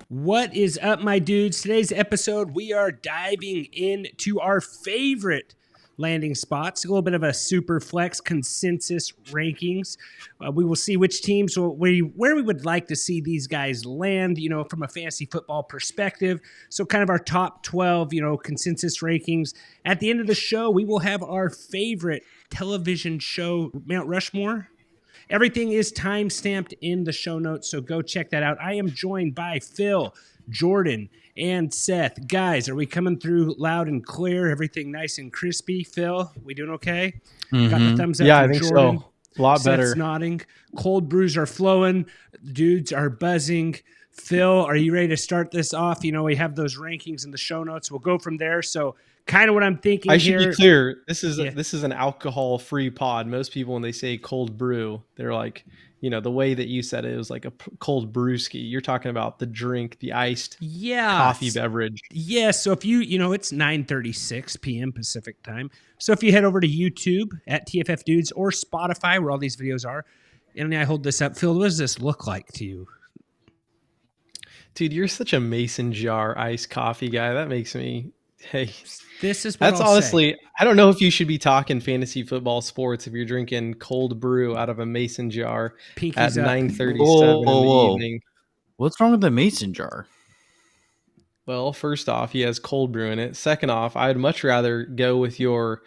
What is up, my dudes? Today's episode, we are diving into our favorite landing spots, a little bit of a super flex consensus rankings. We will see which teams where we would like to see these guys land, from a fantasy football perspective. So kind of our top 12, consensus rankings. At the end of the show, we will have our favorite television show, Mount Rushmore. Everything is time-stamped in the show notes, so go check that out. I am joined by Phil, Jordan, and Seth. Guys, are we coming through loud and clear? Everything nice and crispy? Phil, we doing okay? Mm-hmm. Got the thumbs up yeah, from I think Jordan. so. A lot Seth's better. Nodding. Cold brews are flowing. Dudes are buzzing. Phil, are you ready to start this off? We have those rankings in the show notes. We'll go from there. So kind of what I'm thinking I should here. be clear. This is an alcohol-free pod. Most people, when they say cold brew, they're like, the way that you said it was like a cold brewski. You're talking about the drink, the iced coffee beverage. Yeah. So if it's 9:36 p.m. Pacific time. So if you head over to YouTube at TFF Dudes or Spotify, where all these videos are, and I hold this up, Phil, what does this look like to you? Dude, you're such a mason jar iced coffee guy. That makes me, hey. This is what That's I'll honestly, say. I don't know if you should be talking fantasy football sports if you're drinking cold brew out of a mason jar Pinkies at up. 9:37 in the evening. What's wrong with the mason jar? Well, first off, he has cold brew in it. Second off, I'd much rather go with your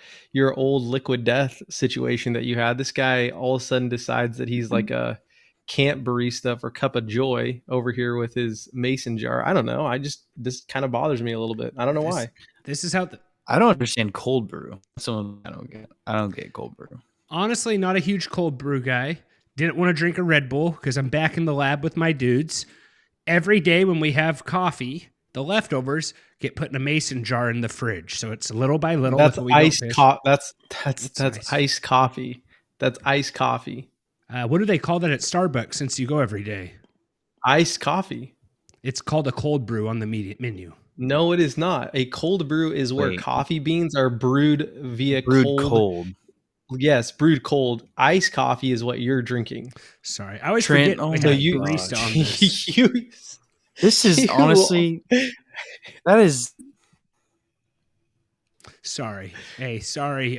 old liquid death situation that you had. This guy all of a sudden decides that he's like a camp barista for Cup of Joy over here with his mason jar. I don't know. This kind of bothers me a little bit. I don't know why. This is how I don't understand cold brew. Someone I don't get cold brew. Honestly, not a huge cold brew guy. Didn't want to drink a Red Bull because I'm back in the lab with my dudes. Every day when we have coffee, the leftovers get put in a mason jar in the fridge. So it's little by little. That's iced coffee. That's nice. iced coffee. That's iced coffee. What do they call that at Starbucks since you go every day? Iced coffee. It's called a cold brew on the menu. No, it is not. A cold brew is where coffee beans are brewed via cold. Yes, brewed cold. Iced coffee is what you're drinking. Sorry, I always forget. So you barista on this. This is honestly, that is. Sorry. Hey, sorry.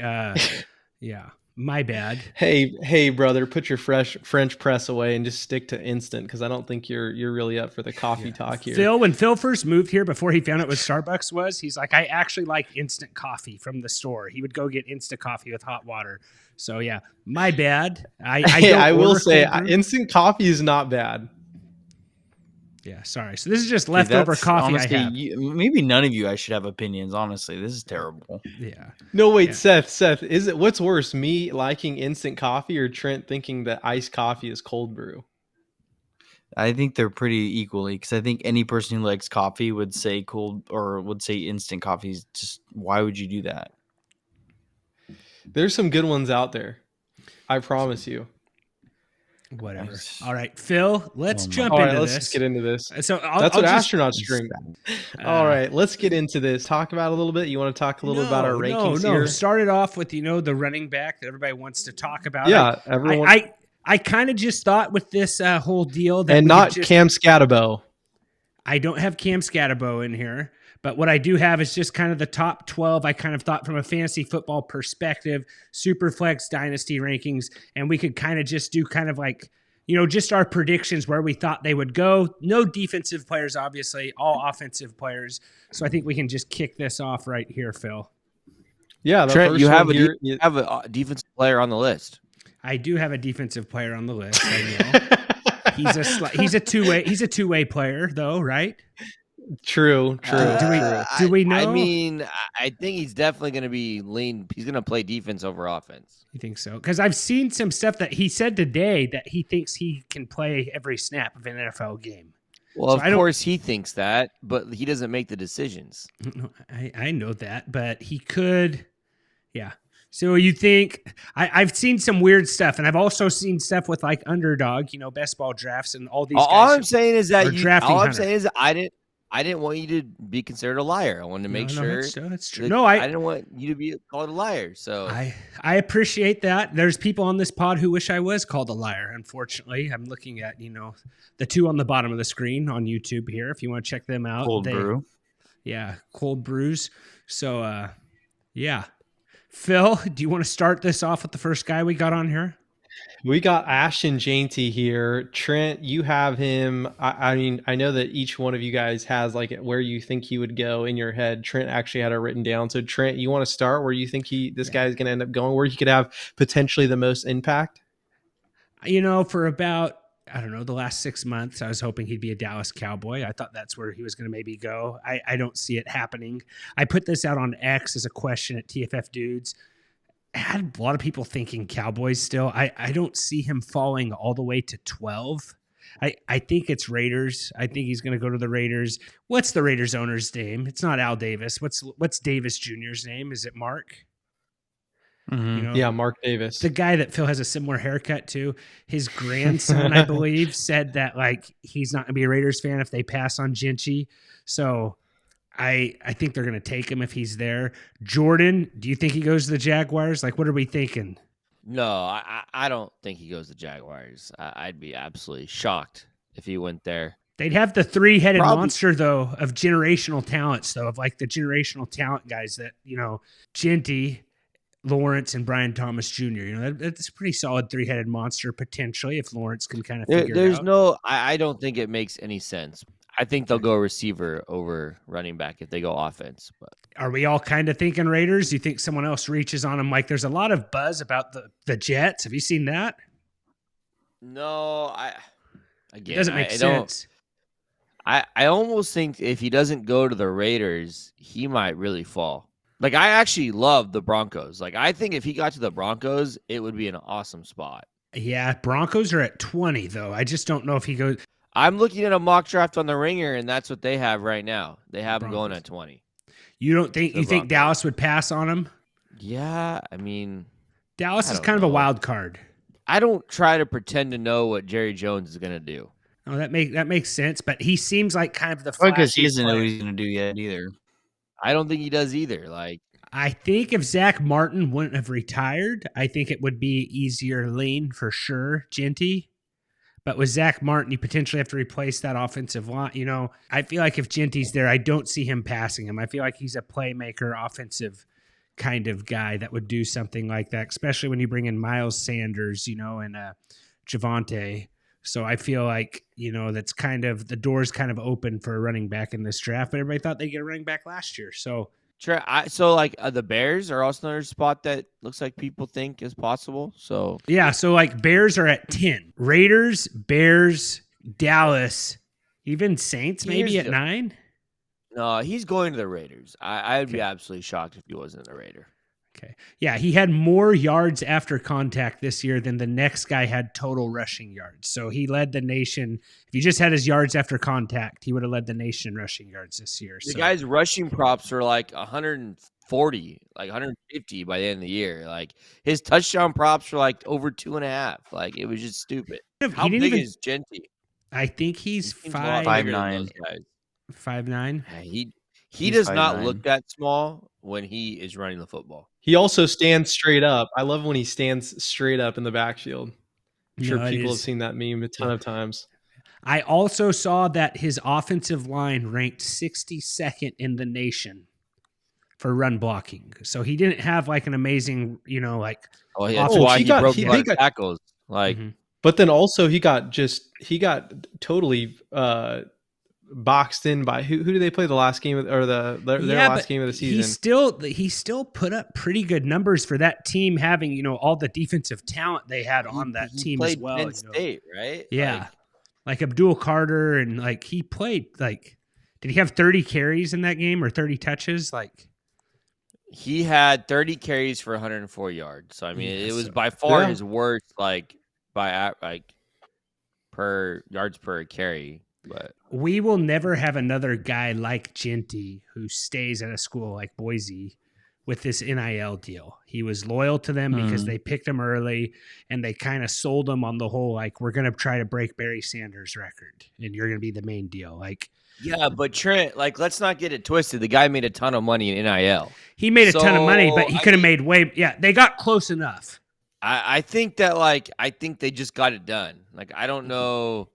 Yeah, my bad. Hey, brother, put your French press away and just stick to instant because I don't think you're really up for the coffee talk here. Phil, when Phil first moved here, before he found out what Starbucks was, he's like, I actually like instant coffee from the store. He would go get instant coffee with hot water. So yeah, my bad. I will say instant coffee is not bad. Yeah, sorry. So this is just leftover coffee honestly, I have. Maybe none of you guys should have opinions, honestly. This is terrible. Yeah. No, wait, yeah. Seth, is it what's worse, me liking instant coffee or Trent thinking that iced coffee is cold brew? I think they're pretty equally because I think any person who likes coffee would say cold or would say instant coffee is just why would you do that? There's some good ones out there. I promise you. Whatever. All right, Phil, let's jump into this. Let's just get into this. So that's what astronauts drink. All right, let's get into this. Talk about it a little bit. You want to talk a little about our rankings here? Started off with, the running back that everybody wants to talk about. Yeah, everyone. I kind of just thought with this whole deal that and not Cam Scatterbo. I don't have Cam Scatterbo in here. But what I do have is just kind of the top 12. I kind of thought from a fantasy football perspective, Superflex Dynasty rankings, and we could kind of just do kind of like, just our predictions where we thought they would go. No defensive players, obviously, all offensive players. So I think we can just kick this off right here, Phil. Yeah, Trent, you have a defensive player on the list. I do have a defensive player on the list. I know. He's a two-way player, though, right? True. Do we know? I mean, I think he's definitely going to be lean. He's going to play defense over offense. You think so? Because I've seen some stuff that he said today that he thinks he can play every snap of an NFL game. Well, so of course he thinks that, but he doesn't make the decisions. I know that, but he could. Yeah. So you think I've seen some weird stuff, and I've also seen stuff with like underdog, best ball drafts and all these. All I'm saying is that all I'm saying is that I didn't. I didn't want you to be considered a liar. I wanted to make sure. That's true. that No, I didn't want you to be called a liar. So I appreciate that. There's people on this pod who wish I was called a liar. Unfortunately, I'm looking at the two on the bottom of the screen on YouTube here. If you want to check them out, Cold brew. Yeah, cold brews. So yeah, Phil, do you want to start this off with the first guy we got on here? We got Ashton Jeanty here. Trent, you have him. I mean, I know that each one of you guys has like where you think he would go in your head. Trent actually had it written down. So Trent, you want to start where you think this guy is going to end up going, where he could have potentially the most impact? For about, I don't know, the last 6 months, I was hoping he'd be a Dallas Cowboy. I thought that's where he was going to maybe go. I don't see it happening. I put this out on X as a question at TFF Dudes. I had a lot of people thinking Cowboys still. I don't see him falling all the way to 12. I think it's Raiders. I think he's going to go to the Raiders. What's the Raiders owner's name? It's not Al Davis. What's Davis Jr.'s name? Is it Mark? Mm-hmm. Yeah, Mark Davis. The guy that Phil has a similar haircut to. His grandson, I believe, said that like he's not going to be a Raiders fan if they pass on Jeanty. So I think they're going to take him if he's there. Jordan, do you think he goes to the Jaguars? Like, what are we thinking? no, I don't think he goes to Jaguars. I'd be absolutely shocked if he went there. They'd have the three-headed Probably. monster, though, of generational talents, though, of like the generational talent guys that, Jeanty, Lawrence, and Brian Thomas Jr. That's a pretty solid three-headed monster, potentially, if Lawrence can kind of figure it out. I don't think it makes any sense. I think they'll go receiver over running back if they go offense. But Are we all kind of thinking Raiders? Do you think someone else reaches on them? Like, there's a lot of buzz about the Jets. Have you seen that? no, It doesn't make sense. I almost think if he doesn't go to the Raiders, he might really fall. Like, I actually love the Broncos. Like, I think if he got to the Broncos, it would be an awesome spot. Yeah, Broncos are at 20, though. I just don't know if he goes. I'm looking at a mock draft on the Ringer, and that's what they have right now. They have him going Broncos. at 20. You think Broncos. Dallas would pass on him? Yeah, I mean, Dallas I is don't kind of a know. wild card. I don't try to pretend to know what Jerry Jones is going to do. Oh, that makes sense. But he seems like kind of the Because flashy he doesn't know player. what he's going to do yet either. I don't think he does either. Like, I think if Zach Martin wouldn't have retired, I think it would be easier lane for sure, Jeanty. But with Zach Martin, you potentially have to replace that offensive line. I feel like if Jeanty's there, I don't see him passing him. I feel like he's a playmaker, offensive kind of guy that would do something like that, especially when you bring in Miles Sanders, and Javonte. So I feel like, that's kind of the door's kind of open for a running back in this draft, but everybody thought they'd get a running back last year. So the Bears are also another spot that looks like people think is possible. So yeah, so like Bears are at 10, Raiders, Bears, Dallas, even Saints maybe Here's at 9. no, he's going to the Raiders. I'd be absolutely shocked if he wasn't a Raider. Okay. Yeah, he had more yards after contact this year than the next guy had total rushing yards. So he led the nation. If he just had his yards after contact, he would have led the nation in rushing yards this year. The guy's rushing props are like 140, like 150 by the end of the year. Like, his touchdown props were like over 2.5. Like, it was just stupid. How big is Jeanty? I think he's He seems a lot bigger than 5'9". those guys. 5'9". Yeah, he He's does not 5'9". look that small when he is running the football. He also stands straight up. I love when he stands straight up in the backfield. I'm sure people have seen that meme a ton of times. I also saw that his offensive line ranked 62nd in the nation for run blocking. So he didn't have like an amazing, That's why he broke a lot of tackles. Like, but then also he got totally boxed in by who did they play the last game their last game of the season? He still put up pretty good numbers for that team, having all the defensive talent they had on that team as well. Penn State, right? Yeah, like Abdul Carter, and like he played like. Did he have 30 carries in that game or 30 touches? Like, he had 30 carries for 104 yards. So I mean, it was by far his worst, like per yards per carry. But we will never have another guy like Jeanty who stays at a school like Boise with this NIL deal. He was loyal to them because they picked him early, and they kind of sold him on the whole, like, we're going to try to break Barry Sanders' record, and you're going to be the main deal. Like, yeah, but Trent, like, let's not get it twisted. The guy made a ton of money in NIL. He made a ton of money, but he could have made way. Yeah, they got close enough. I think that, like, I think they just got it done. Like, I don't know.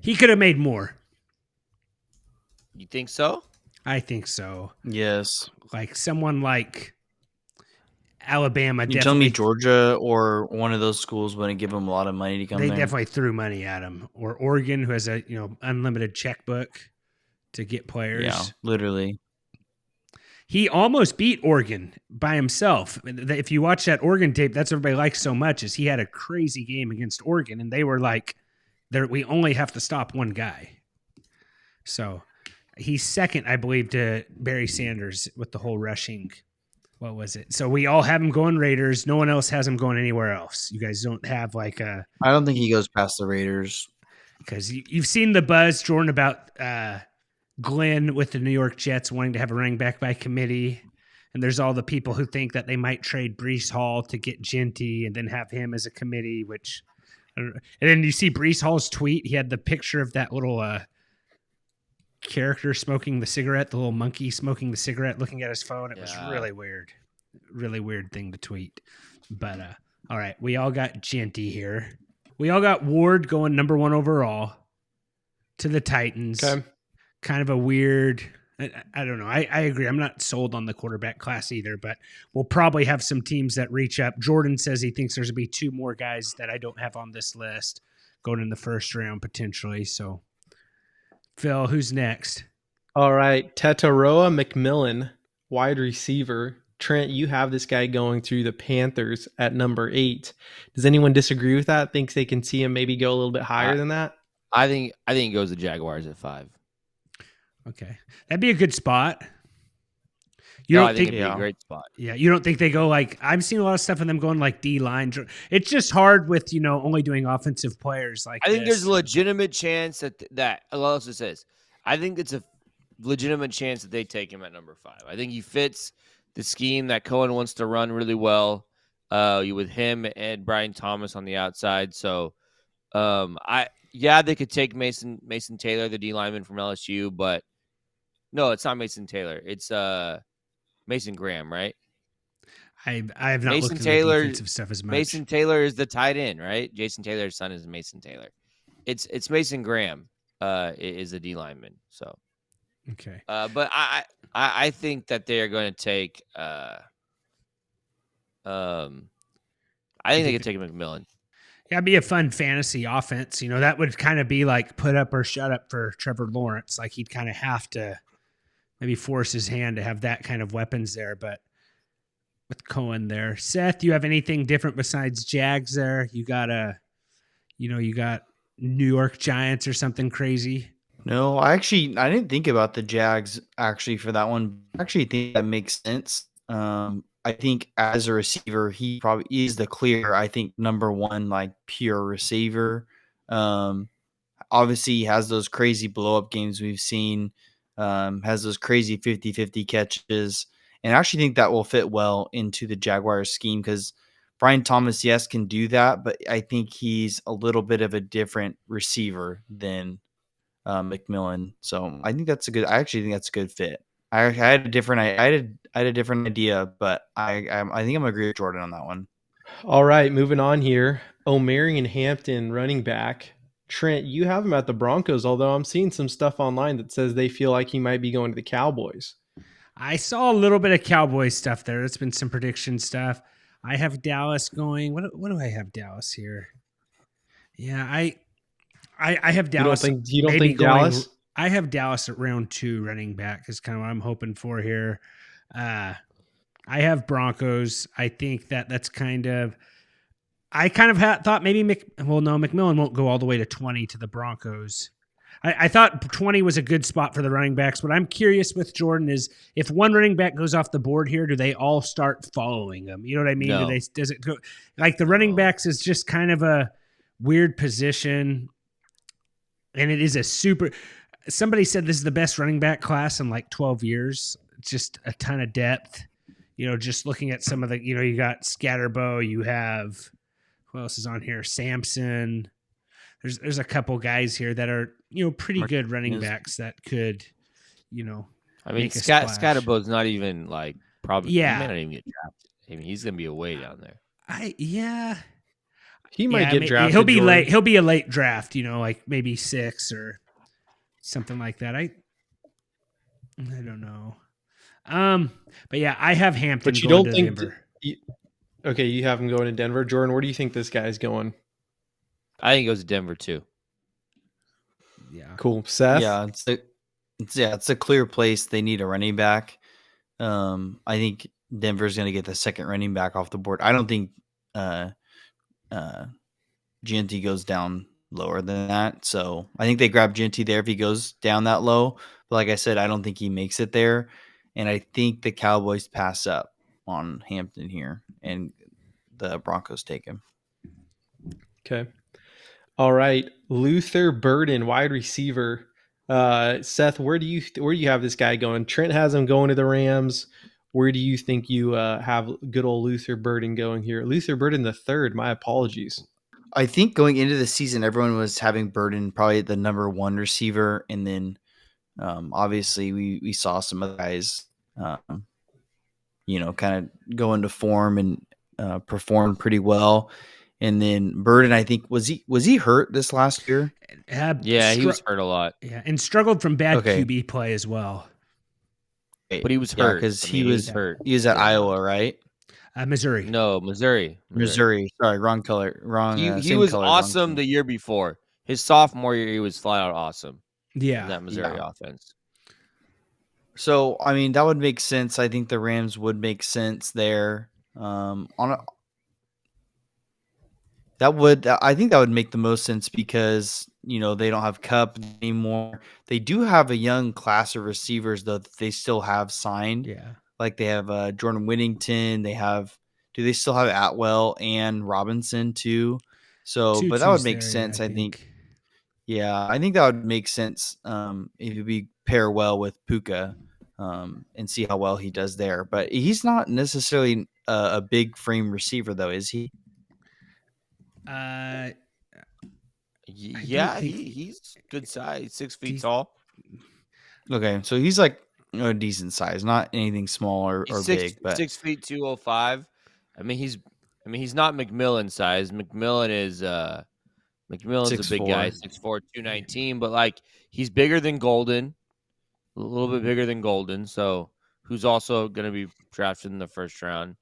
He could have made more. You think so? I think so. Yes. Like someone like Alabama. You tell me Georgia or one of those schools wouldn't give him a lot of money to come They there? definitely threw money at him. Or Oregon, who has a unlimited checkbook to get players. Yeah, literally. He almost beat Oregon by himself. If you watch that Oregon tape, that's what everybody likes so much, is he had a crazy game against Oregon, and they were like, we only have to stop one guy. So he's second, I believe, to Barry Sanders with the whole rushing. What was it? So we all have him going Raiders. No one else has him going anywhere else. You guys don't have like a... I don't think he goes past the Raiders. Because you've seen the buzz, Jordan, about Glenn with the New York Jets wanting to have a running back by committee. And there's all the people who think that they might trade Breece Hall to get Jeanty and then have him as a committee, which... And then you see Breece Hall's tweet. He had the picture of that little character smoking the cigarette, the little monkey smoking the cigarette, looking at his phone. It was really weird. Really weird thing to tweet. But all right, we all got Jeanty here. We all got Ward going number 1 overall to the Titans. Okay. Kind of a weird... I don't know. I agree. I'm not sold on the quarterback class either, but we'll probably have some teams that reach up. Jordan says he thinks there's going to be 2 more guys that I don't have on this list going in the first round potentially. So, Phil, who's next? All right. Tetairoa McMillian, wide receiver. Trent, you have this guy going through the Panthers at number 8. Does anyone disagree with that? Thinks they can see him maybe go a little bit higher than that? I think he goes to Jaguars at 5. Okay. That'd be a good spot. I think it'd be a great spot. Yeah, you don't think they go like... I've seen a lot of stuff of them going like D-line. It's just hard with, only doing offensive players like I think there's a legitimate chance that else it says. I think it's a legitimate chance that they take him at number 5. I think he fits the scheme that Cohen wants to run really well. With him and Brian Thomas on the outside. So, they could take Mason Taylor, the D lineman from LSU, but no, it's not Mason Taylor. It's Mason Graham, right? I have not Mason looked Taylor, at the defensive stuff as much. Mason Taylor is the tight end, right? Jason Taylor's son is Mason Taylor. It's Mason Graham is the D lineman. So okay, but I think that they are going to take. I think they could take McMillian. Yeah, it'd be a fun fantasy offense. That would kind of be like put up or shut up for Trevor Lawrence. Like he'd kind of have to maybe force his hand to have that kind of weapons there. But with Cohen there, Seth, you have anything different besides Jags there? You got you got New York Giants or something crazy? No, I didn't think about the Jags actually for that one. I actually think that makes sense. I think as a receiver, he probably is the clear, I think, number 1, like pure receiver. Obviously he has those crazy blow up games we've seen, has those crazy 50-50 catches. And I actually think that will fit well into the Jaguars scheme because Brian Thomas, yes, can do that, but I think he's a little bit of a different receiver than McMillian. So I actually think that's a good fit. I had a different idea, but I think I'm gonna agree with Jordan on that one. All right, moving on here. Omarion Hampton, running back. Trent, you have him at the Broncos, although I'm seeing some stuff online that says they feel like he might be going to the Cowboys. I saw a little bit of Cowboys stuff there. There's been some prediction stuff. I have Dallas going. What do I have Dallas here? Yeah, I have Dallas. You don't think Dallas? I have Dallas at round 2 running back is kind of what I'm hoping for here. I have Broncos. I think that's kind of – I kind of thought maybe McMillian won't go all the way to 20 to the Broncos. I thought 20 was a good spot for the running backs. What I'm curious with Jordan is if one running back goes off the board here, do they all start following him? You know what I mean? No. Does it go – like the running backs is just kind of a weird position, and it is a super – somebody said this is the best running back class in like 12 years. It's just a ton of depth. just looking at some of the, you got Scatterbo, you have, who else is on here? Samson. There's a couple guys here that are, pretty good running backs that could, I mean, make a splash. Scatterbo's not even like probably. Yeah. He may not even get drafted. I mean, he's gonna be away down there. He might get drafted. He'll be Jordan. late. He'll be a late draft. Like maybe 6 or something like that. I don't know. But yeah, I have Hampton. But you going don't to think? Denver. Okay, you have him going to Denver. Jordan, where do you think this guy's going? I think he goes to Denver too. Yeah. Cool. Seth? Yeah, it's a clear place. They need a running back. I think Denver's going to get the second running back off the board. I don't think Jeanty goes down lower than that. So I think they grab Jeanty there if he goes down that low. But like I said, I don't think he makes it there. And I think the Cowboys pass up on Hampton here, and the Broncos take him. Okay. All right. Luther Burden, wide receiver. Seth, where do you have this guy going? Trent has him going to the Rams. Where do you think you have good old Luther Burden going here? Luther Burden the third. My apologies. I think going into the season, everyone was having Burden probably the number 1 receiver, and then obviously we saw some of the guys, kind of go into form and perform pretty well. And then Burden, I think, was he hurt this last year? He was hurt a lot. Yeah, and struggled from bad Okay. QB play as well. But he was hurt because he was was hurt. He was at Iowa, right? Missouri. No, Missouri. Missouri. Sorry, wrong color. Wrong. He same was color, awesome wrong the year before. His sophomore year, he was flat out awesome. Yeah. In that Missouri offense. So, I mean, that would make sense. I think the Rams would make sense there. I think that would make the most sense because, they don't have Cup anymore. They do have a young class of receivers, though, that they still have signed. Yeah. Like they have Jordan Whittington. Do they still have Atwell and Robinson too? So, but that would make sense, I think. Yeah, I think that would make sense if we pair well with Puka and see how well he does there. But he's not necessarily a big frame receiver, though, is he? Yeah, he's good size, 6 feet tall. Okay, so he's like a decent size, not anything small or big, but 6 feet 205. I mean, he's not McMillan size. McMillan's a big guy, 6'4", 219, but like he's bigger than Golden, a little bit bigger than Golden. So who's also going to be drafted in the first round?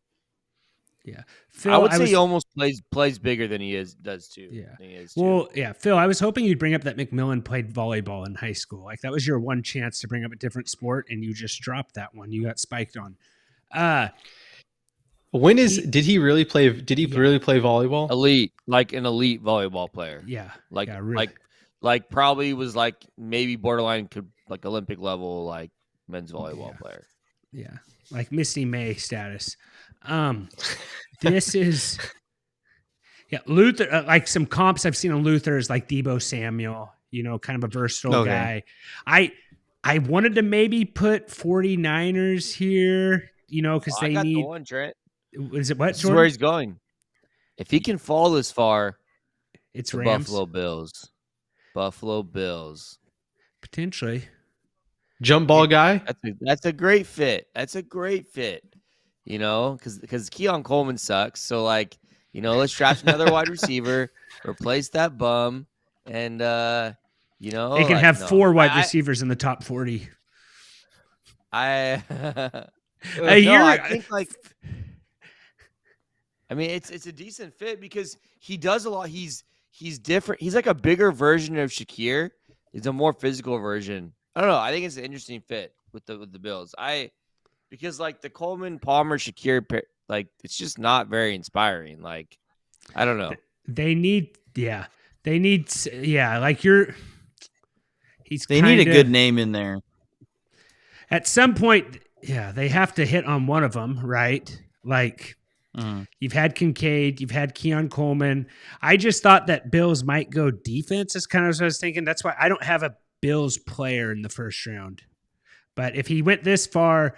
Yeah, Phil, I would say he almost plays bigger than he does too. Yeah, well, yeah, Phil, I was hoping you'd bring up that McMillan played volleyball in high school. Like that was your one chance to bring up a different sport, and you just dropped that one. You got spiked on. Did he really play volleyball? Elite, like an elite volleyball player. Yeah, really. like probably was like maybe borderline like Olympic level like men's volleyball player. Yeah, like Misty May status. This is Luther. Like some comps I've seen on Luther is like Deebo Samuel. Kind of a versatile guy. I wanted to maybe put 49ers here. Because they need the one, Trent. Is it what? This is where he's going. If he can fall this far, it's Rams. Buffalo Bills. Potentially. Jump ball guy? That's a great fit. Because Keon Coleman sucks. So, let's draft another wide receiver, replace that bum, and, they can have 4 wide receivers in the top 40. I think it's a decent fit because he does a lot. He's different. He's like a bigger version of Shakir. He's a more physical version. I don't know. I think it's an interesting fit with the Bills. Because the Coleman, Palmer, Shakir, it's just not very inspiring. I don't know. They need a good name in there. At some point, they have to hit on one of them, right? You've had Kincaid, you've had Keon Coleman. I just thought that Bills might go defense. That's kind of what I was thinking. That's why I don't have a Bills player in the first round. But if he went this far,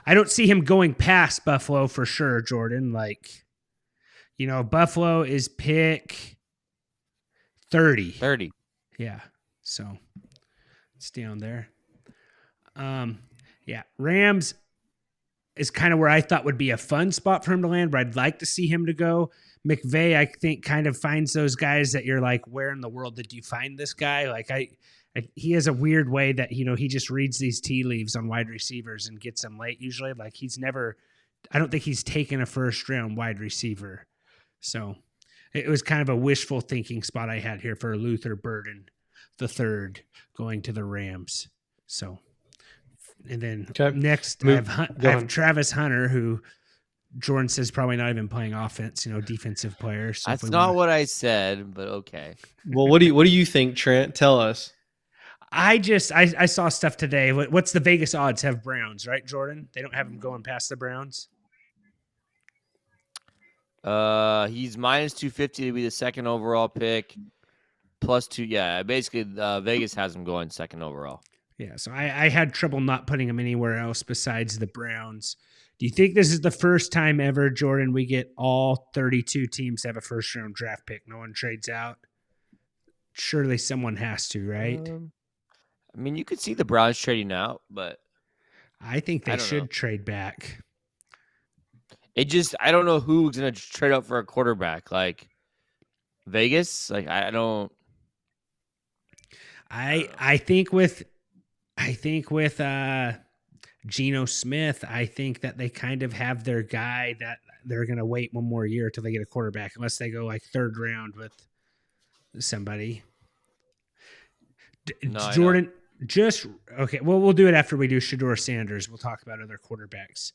I don't see him going past Buffalo for sure, Jordan. Like, Buffalo is pick 30. 30. Yeah. So it's down there. Yeah. Rams is kind of where I thought would be a fun spot for him to land, where I'd like to see him to go. McVay, I think, kind of finds those guys that you're like, where in the world did you find this guy? Like, he has a weird way that, he just reads these tea leaves on wide receivers and gets them late usually. Like, I don't think he's taken a first round wide receiver. So it was kind of a wishful thinking spot I had here for Luther Burden the third going to the Rams. So, and then next I have Travis Hunter, who Jordan says probably not even playing offense, defensive player. So that's not what I said, but okay. Well, what do you think, Trent? Tell us. I saw stuff today. What's the Vegas odds have Browns, right, Jordan? They don't have them going past the Browns. He's minus 250 to be the second overall pick, plus 2. Yeah, basically, Vegas has him going second overall. Yeah, so I had trouble not putting him anywhere else besides the Browns. Do you think this is the first time ever, Jordan, we get all 32 teams to have a first-round draft pick? No one trades out? Surely someone has to, right? I mean, you could see the Browns trading out, but I think they should trade back. I don't know who's going to trade up for a quarterback. Like, Vegas? Like, I don't. I think with Geno Smith, I think that they kind of have their guy that they're going to wait one more year until they get a quarterback, unless they go like third round with somebody. No, Jordan, okay. Well, we'll do it after we do Shedeur Sanders. We'll talk about other quarterbacks.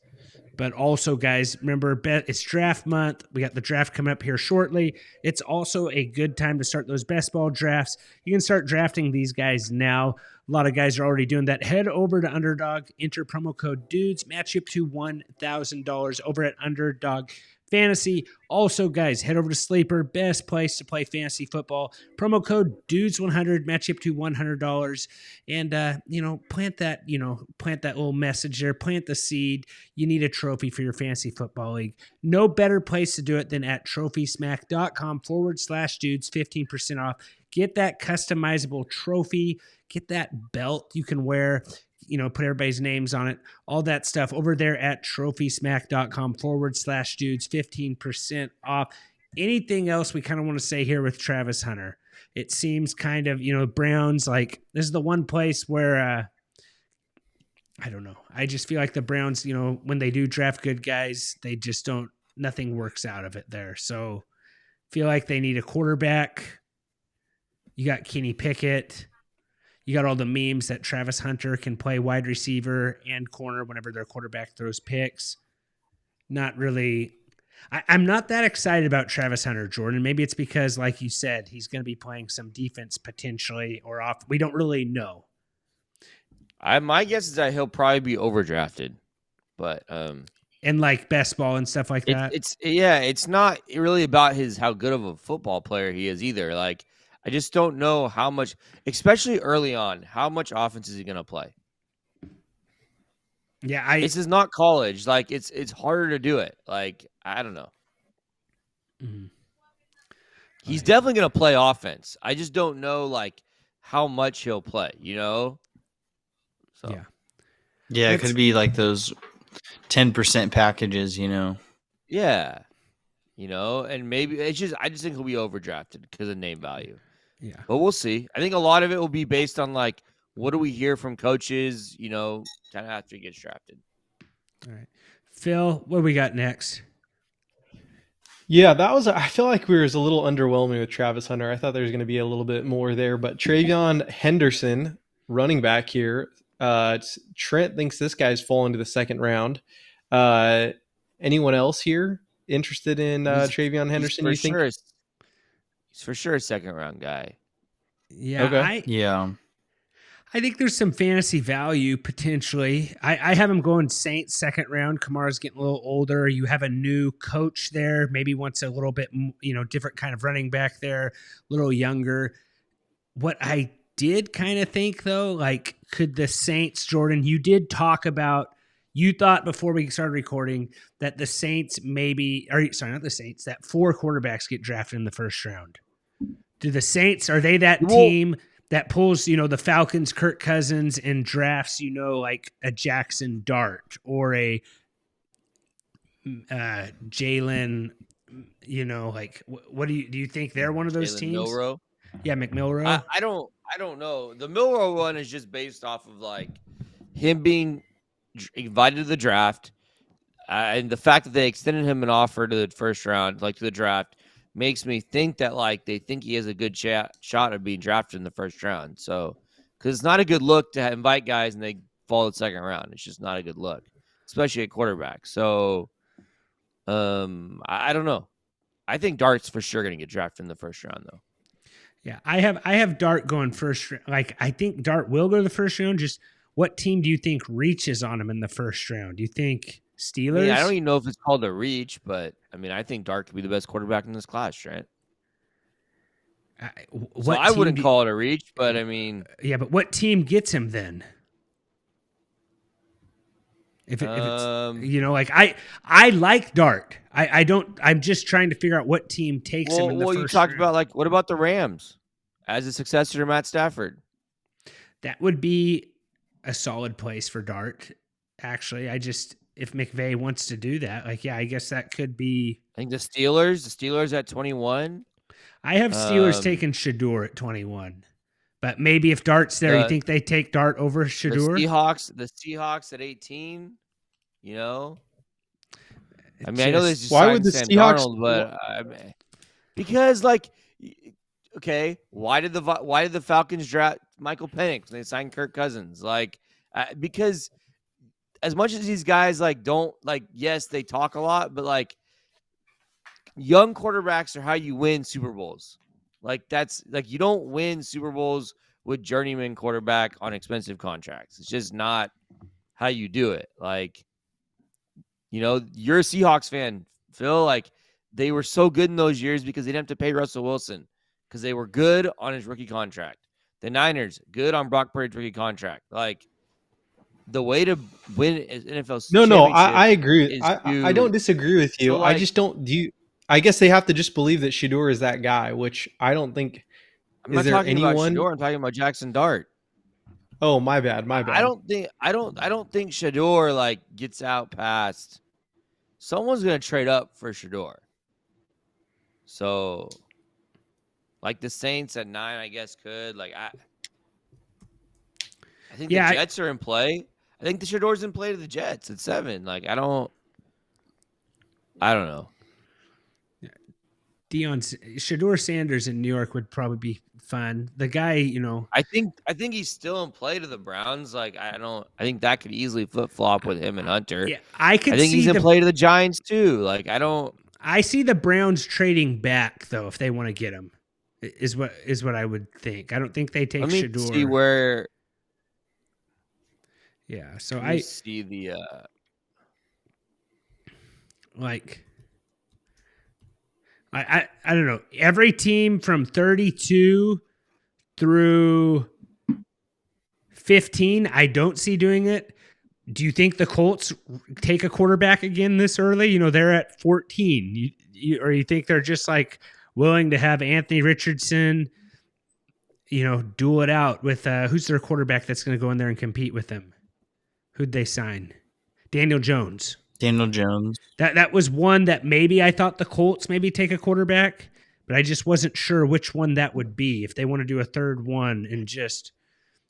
But also, guys, remember, it's draft month. We got the draft coming up here shortly. It's also a good time to start those best ball drafts. You can start drafting these guys now. A lot of guys are already doing that. Head over to Underdog, enter promo code DUDES, match you up to $1,000 over at Underdog Fantasy. Also, guys, head over to Sleeper, best place to play fantasy football. Promo code DUDES100, match you up to $100. And, plant that little message there, plant the seed. You need a trophy for your fantasy football league. No better place to do it than at trophysmack.com/dudes, 15% off. Get that customizable trophy. Get that belt you can wear, put everybody's names on it, all that stuff over there at trophysmack.com/dudes, 15% off. Anything else we kind of want to say here with Travis Hunter? It seems kind of, Browns, like, this is the one place where, I don't know. I just feel like the Browns, when they do draft good guys, they just nothing works out of it there. So feel like they need a quarterback. You got Kenny Pickett. You got all the memes that Travis Hunter can play wide receiver and corner whenever their quarterback throws picks. Not really. I'm not that excited about Travis Hunter, Jordan. Maybe it's because, like you said, he's going to be playing some defense potentially or off. We don't really know. My guess is that he'll probably be overdrafted, but and like best ball and stuff like that. It's not really about how good of a football player he is either. Like, I just don't know how much, especially early on, how much offense is he going to play? Yeah, this is not college. Like, it's harder to do it. Like, I don't know. Mm-hmm. He's definitely going to play offense. I just don't know, like, how much he'll play, So. Yeah, it could be like those 10% packages, Yeah. And maybe I just think he'll be overdrafted because of name value. Yeah. But we'll see. I think a lot of it will be based on, like, what do we hear from coaches, kind of after he gets drafted. All right. Phil, what do we got next? Yeah, I feel like we were a little underwhelming with Travis Hunter. I thought there was going to be a little bit more there, but Travion Henderson, running back here, Trent thinks this guy's fallen to the second round. Anyone else here interested in Travion Henderson? You think? He's for sure a second round guy. Yeah. Okay. I think there's some fantasy value potentially. I have him going Saints second round. Kamara's getting a little older. You have a new coach there. Maybe wants a little bit, different kind of running back there, a little younger. What I did kind of think though, like, could the Saints, Jordan, you did talk about, you thought before we started recording that the Saints not the Saints, that 4 quarterbacks get drafted in the first round. Do the Saints, are they that team that pulls, the Falcons, Kirk Cousins, and drafts, like a Jackson Dart or a Jalen, like what do you think they're one of those Jalen teams? Milroe? Yeah, McMilroe. I don't know. The Milroe one is just based off of like him being invited to the draft, and the fact that they extended him an offer to the first round, like to the draft, makes me think that like they think he has a good shot of being drafted in the first round. So, because it's not a good look to invite guys and they fall the second round. It's just not a good look, especially at quarterback. So, I don't know. I think Dart's for sure going to get drafted in the first round, though. Yeah, I have Dart going first. Like, I think Dart will go to the first round. Just what team do you think reaches on him in the first round? Do you think Steelers? I don't even know if it's called a reach, but I think Dart could be the best quarterback in this class, Trent. I wouldn't call it a reach, but I mean, yeah, but what team gets him then? If it's like I like Dart. I don't. I'm just trying to figure out what team takes him in the first round. You talked about like what about the Rams as a successor to Matt Stafford? That would be a solid place for Dart. Actually, if McVay wants to do that, I guess that could be. I think the Steelers at 21. I have Steelers taking Shedeur at 21. But maybe if Dart's there, you think they take Dart over Shedeur? The Seahawks at 18, I know this just why would the Sam Seahawks Darnold, but because okay, why did the Falcons draft Michael Penix when they signed Kirk Cousins? Because as much as these guys don't yes, they talk a lot, but young quarterbacks are how you win Super Bowls. That's you don't win Super Bowls with journeyman quarterback on expensive contracts. It's just not how you do it. You're a Seahawks fan, Phil. They were so good in those years because they didn't have to pay Russell Wilson because they were good on his rookie contract. The Niners, good on Brock Purdy's rookie contract. The way to win an NFL No, I agree. I don't disagree with you. So I just don't I guess they have to just believe that Shedeur is that guy, which I don't think. I'm not talking about Shedeur. I'm talking about Jackson Dart. Oh, my bad. I don't think Shedeur gets out past. Someone's gonna trade up for Shedeur. So, the Saints at 9, I guess could. I think the Jets are in play. I think the Shedeur's in play to the Jets at 7. I don't know. Shedeur Sanders in New York would probably be fun. The guy, I think he's still in play to the Browns. I think that could easily flip flop with him and Hunter. Yeah, I think he's in play to the Giants too. I see the Browns trading back though if they want to get him. Is what I would think. I don't think they take Shedeur. Let me see where. Yeah, so I see the I don't know. Every team from 32 through 15, I don't see doing it. Do you think the Colts take a quarterback again this early? They're at 14. Or you think they're just willing to have Anthony Richardson, duel it out with who's their quarterback that's going to go in there and compete with them? Who'd they sign? Daniel Jones. That was one that maybe I thought the Colts maybe take a quarterback, but I just wasn't sure which one that would be if they want to do a third one and just,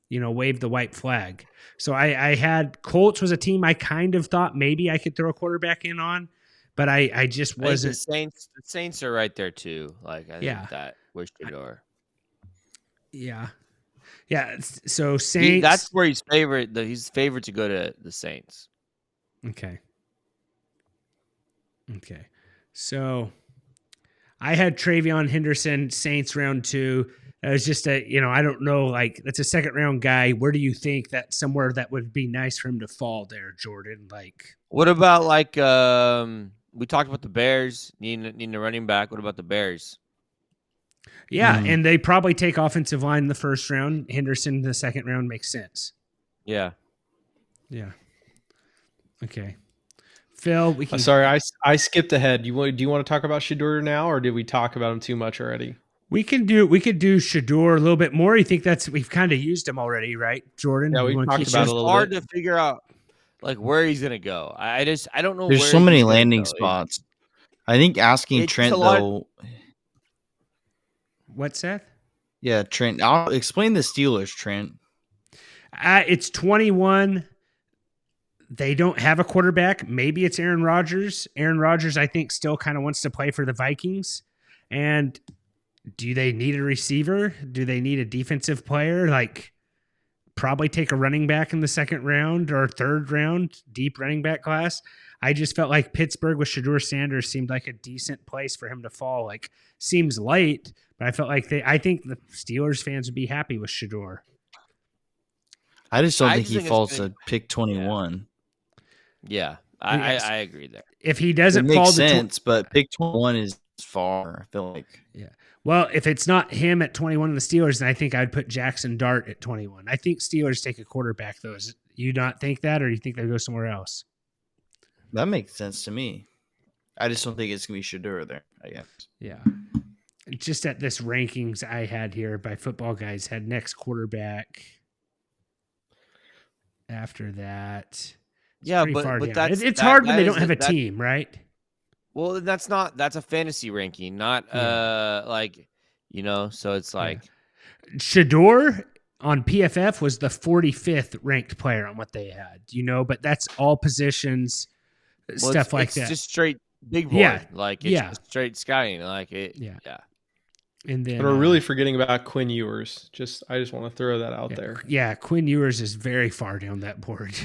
wave the white flag. So I had Colts was a team I kind of thought maybe I could throw a quarterback in on, but I just wasn't. The Saints are right there too. I think that was Shedeur. Yeah. Yeah. So Saints. That's where he's favorite. He's favored to go to the Saints. Okay. So I had Travion Henderson, Saints round 2. It was just I don't know, that's a second round guy. Where do you think that somewhere that would be nice for him to fall there, Jordan? What about we talked about the Bears needing a running back. What about the Bears? Yeah, and they probably take offensive line in the first round. Henderson in the second round makes sense. Yeah. Yeah. Okay. Phil, we can. Sorry, I skipped ahead. Do you want to talk about Shedeur now, or did we talk about him too much already? We could do Shedeur a little bit more. You think we've kind of used him already, right, Jordan? Yeah, we talked about It's it a just little hard bit. to figure out like where he's gonna go. I don't know. There's where so many he's gonna landing go. spots. I think asking It's Trent a lot of- though. What, Seth? Yeah, Trent. I'll explain the Steelers, Trent. It's 21. They don't have a quarterback. Maybe it's Aaron Rodgers. Aaron Rodgers, I think, still kind of wants to play for the Vikings. And do they need a receiver? Do they need a defensive player? Like, probably take a running back in the second round or third round, deep running back class. I just felt like Pittsburgh with Shedeur Sanders seemed like a decent place for him to fall. Like, seems late, but I felt like I think the Steelers fans would be happy with Shedeur. I just don't I think just he think it's falls gonna- to pick 21. Yeah, Yes. I agree there. If he It doesn't makes fall to sense, but pick 21 is far. I feel like. well, if it's not him at 21 in the Steelers, then I think I'd put Jackson Dart at 21. I think Steelers take a quarterback, though. You not think that, or you think they go somewhere else? That makes sense to me. I just don't think it's gonna be Shedeur there. I guess. Yeah. Just at this rankings I had here by Football Guys had next quarterback. After that, Yeah, pretty far but down. that's It's hard when that they is don't have a that- team, right? Well, that's a fantasy ranking, not like So it's like Shedeur on PFF was the 45th ranked player on what they had, but that's all positions, stuff like it's that. just straight big board. Yeah, Like it's yeah. just straight scouting. Like it. Yeah. Yeah. And then But we're really forgetting about Quinn Ewers. I just want to throw that out there. Yeah, Quinn Ewers is very far down that board.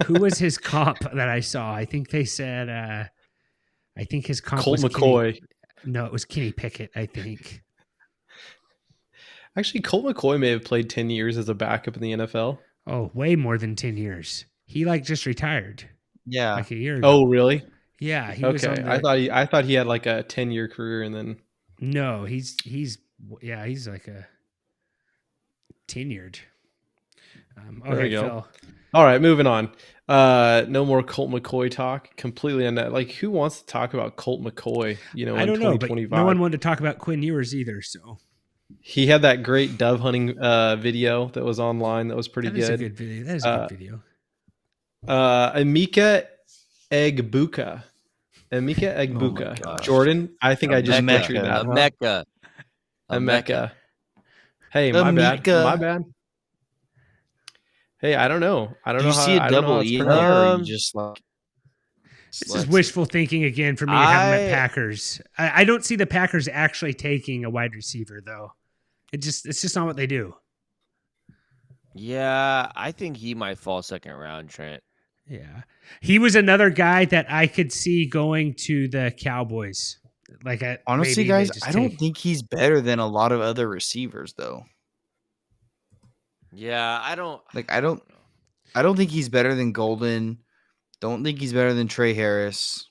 Who was his comp that I saw? I think they said I think his comp Colt was McCoy. No, it was Kenny Pickett, I think. Actually, Colt McCoy may have played 10 years as a backup in the NFL. Oh, way more than 10 years. He just retired Yeah. like a year ago. Oh, really? Yeah, he was on Okay. the, I thought he had like a 10-year career and then No, he's like a tenured. There we go. Phil. All right, moving on. No more Colt McCoy talk. Completely unnecessary. Like, who wants to talk about Colt McCoy? I don't know, but 2025. no one wanted to talk about Quinn Ewers either. So He had that great dove hunting video that was online. That was pretty that is good. a good video. That is a good video. Emeka Egbuka. Jordan, I think I just Emeka. butchered that. Mecca. Emeka. Hey, my bad. Emeka. My bad. Hey, I don't know. I don't Do know you how see a I don't know how double it's E in pronounced. there, or you just like? This is wishful thinking again for me to have them at Packers. I don't see the Packers actually taking a wide receiver though. It's just not what they do. Yeah, I think he might fall second round, Trent. Yeah. He was another guy that I could see going to the Cowboys. Honestly, maybe they guys, just I don't take- think he's better than a lot of other receivers, though. Yeah, I don't think he's better than Golden. Don't think he's better than Trey Harris.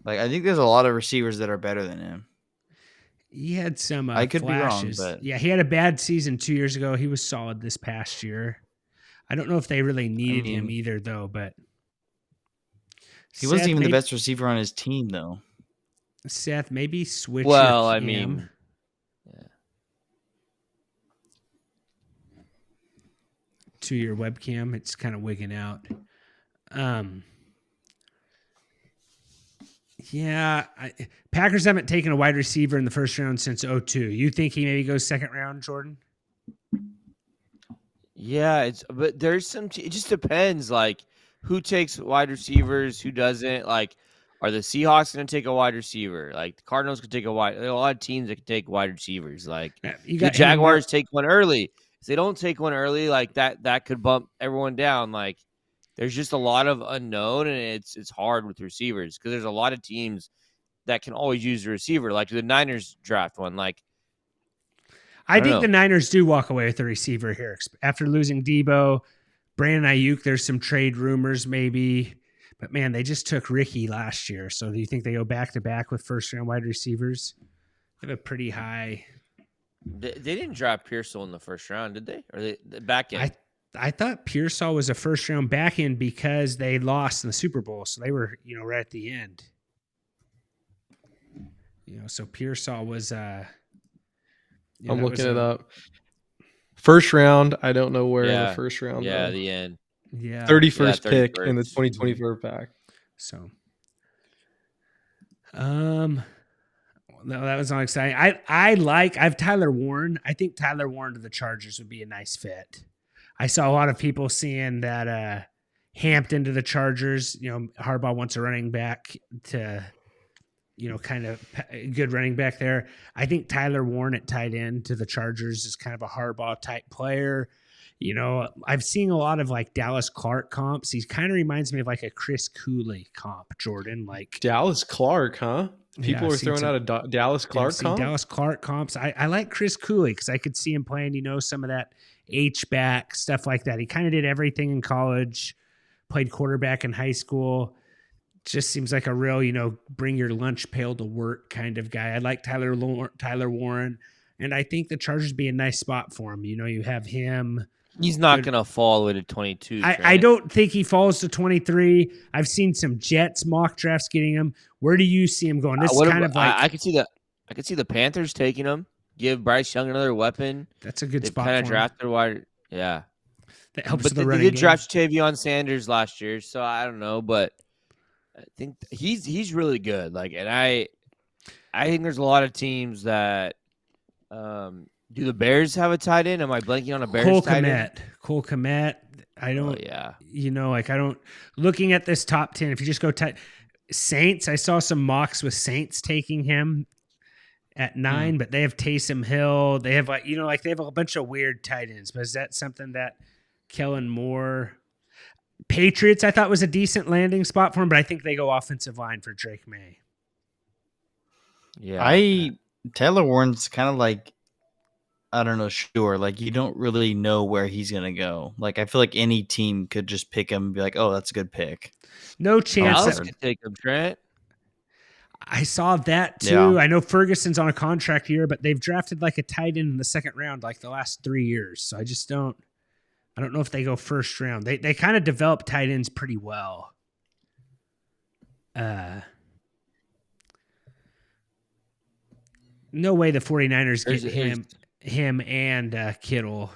Like, I think there's a lot of receivers that are better than him. He had some I could flashes. be wrong, but yeah, he had a bad season 2 years ago. He was solid this past year. I don't know if they really needed him either, though. But he wasn't Seth, even the maybe- best receiver on his team, though. Seth, maybe switch. Well, your I cam mean, to your webcam. It's kind of wigging out. Yeah, Packers haven't taken a wide receiver in the first round since 2002. You think he maybe goes second round, Jordan? yeah, but there's some. It just depends, like who takes wide receivers, who doesn't. Like, are the Seahawks going to take a wide receiver? Like the Cardinals could take there are a lot of teams that can take wide receivers. Like You the got Jaguars take one early. If they don't take one early, like that could bump everyone down. Like there's just a lot of unknown, and it's hard with receivers because there's a lot of teams that can always use a receiver. Like the Niners draft one. Like I think know. the Niners do walk away with a receiver here after losing Debo, Brandon Ayuk. There's some trade rumors maybe, but man, they just took Ricky last year. So do you think they go back to back with first round wide receivers? They have a pretty high. They didn't draft Pearsall in the first round, did they? Or the back end? I thought Pearsall was a first round back end because they lost in the Super Bowl. So they were, right at the end. So Pearsall was I'm looking it up. First round. I don't know where in the first round. Yeah, though. the end. Yeah. 31st pick in the 2024 pack. So, no, that was not exciting. I have Tyler Warren. I think Tyler Warren to the Chargers would be a nice fit. I saw a lot of people seeing that Hampton to the Chargers. Harbaugh wants a running back to, kind of a good running back there. I think Tyler Warren at tight end to the Chargers is kind of a Harbaugh type player. I've seen a lot of like Dallas Clark comps. He kind of reminds me of like a Chris Cooley comp, Jordan. Like Dallas Clark, huh? People are throwing out a Dallas Clark comp. Dallas Clark comps. I like Chris Cooley because I could see him playing, some of that H-back stuff like that. He kind of did everything in college, played quarterback in high school. Just seems like a real, bring your lunch pail to work kind of guy. I like Tyler Warren, and I think the Chargers be a nice spot for him. You have him. He's not going to fall away to 22. I don't think he falls to 23. I've seen some Jets mock drafts getting him. Where do you see him going? This is kind of like I could see the Panthers taking him. Give Bryce Young another weapon. That's a good spot. Kind of drafted wide. Yeah, that helps. But the they did draft Tavion Sanders last year, so I don't know. But I think he's really good. And I think there's a lot of teams that. Do the Bears have a tight end? Am I blanking on a Bears tight end? Cole Kmet. I don't. Oh, yeah. I don't. Looking at this top 10, if you just go Saints, I saw some mocks with Saints taking him at 9, but they have Taysom Hill. They have they have a bunch of weird tight ends. But is that something that Kellen Moore? Patriots, I thought was a decent landing spot for him, but I think they go offensive line for Drake May. Yeah, Taylor Warren's kind of like. I don't know, sure. You don't really know where he's going to go. I feel like any team could just pick him and be like, oh, that's a good pick. No chance. Dallas could take him, Trent. I saw that too. Yeah. I know Ferguson's on a contract here, but they've drafted a tight end in the second round the last 3 years. So I don't know if they go first round. They kind of develop tight ends pretty well. No way the 49ers get him and Kittle.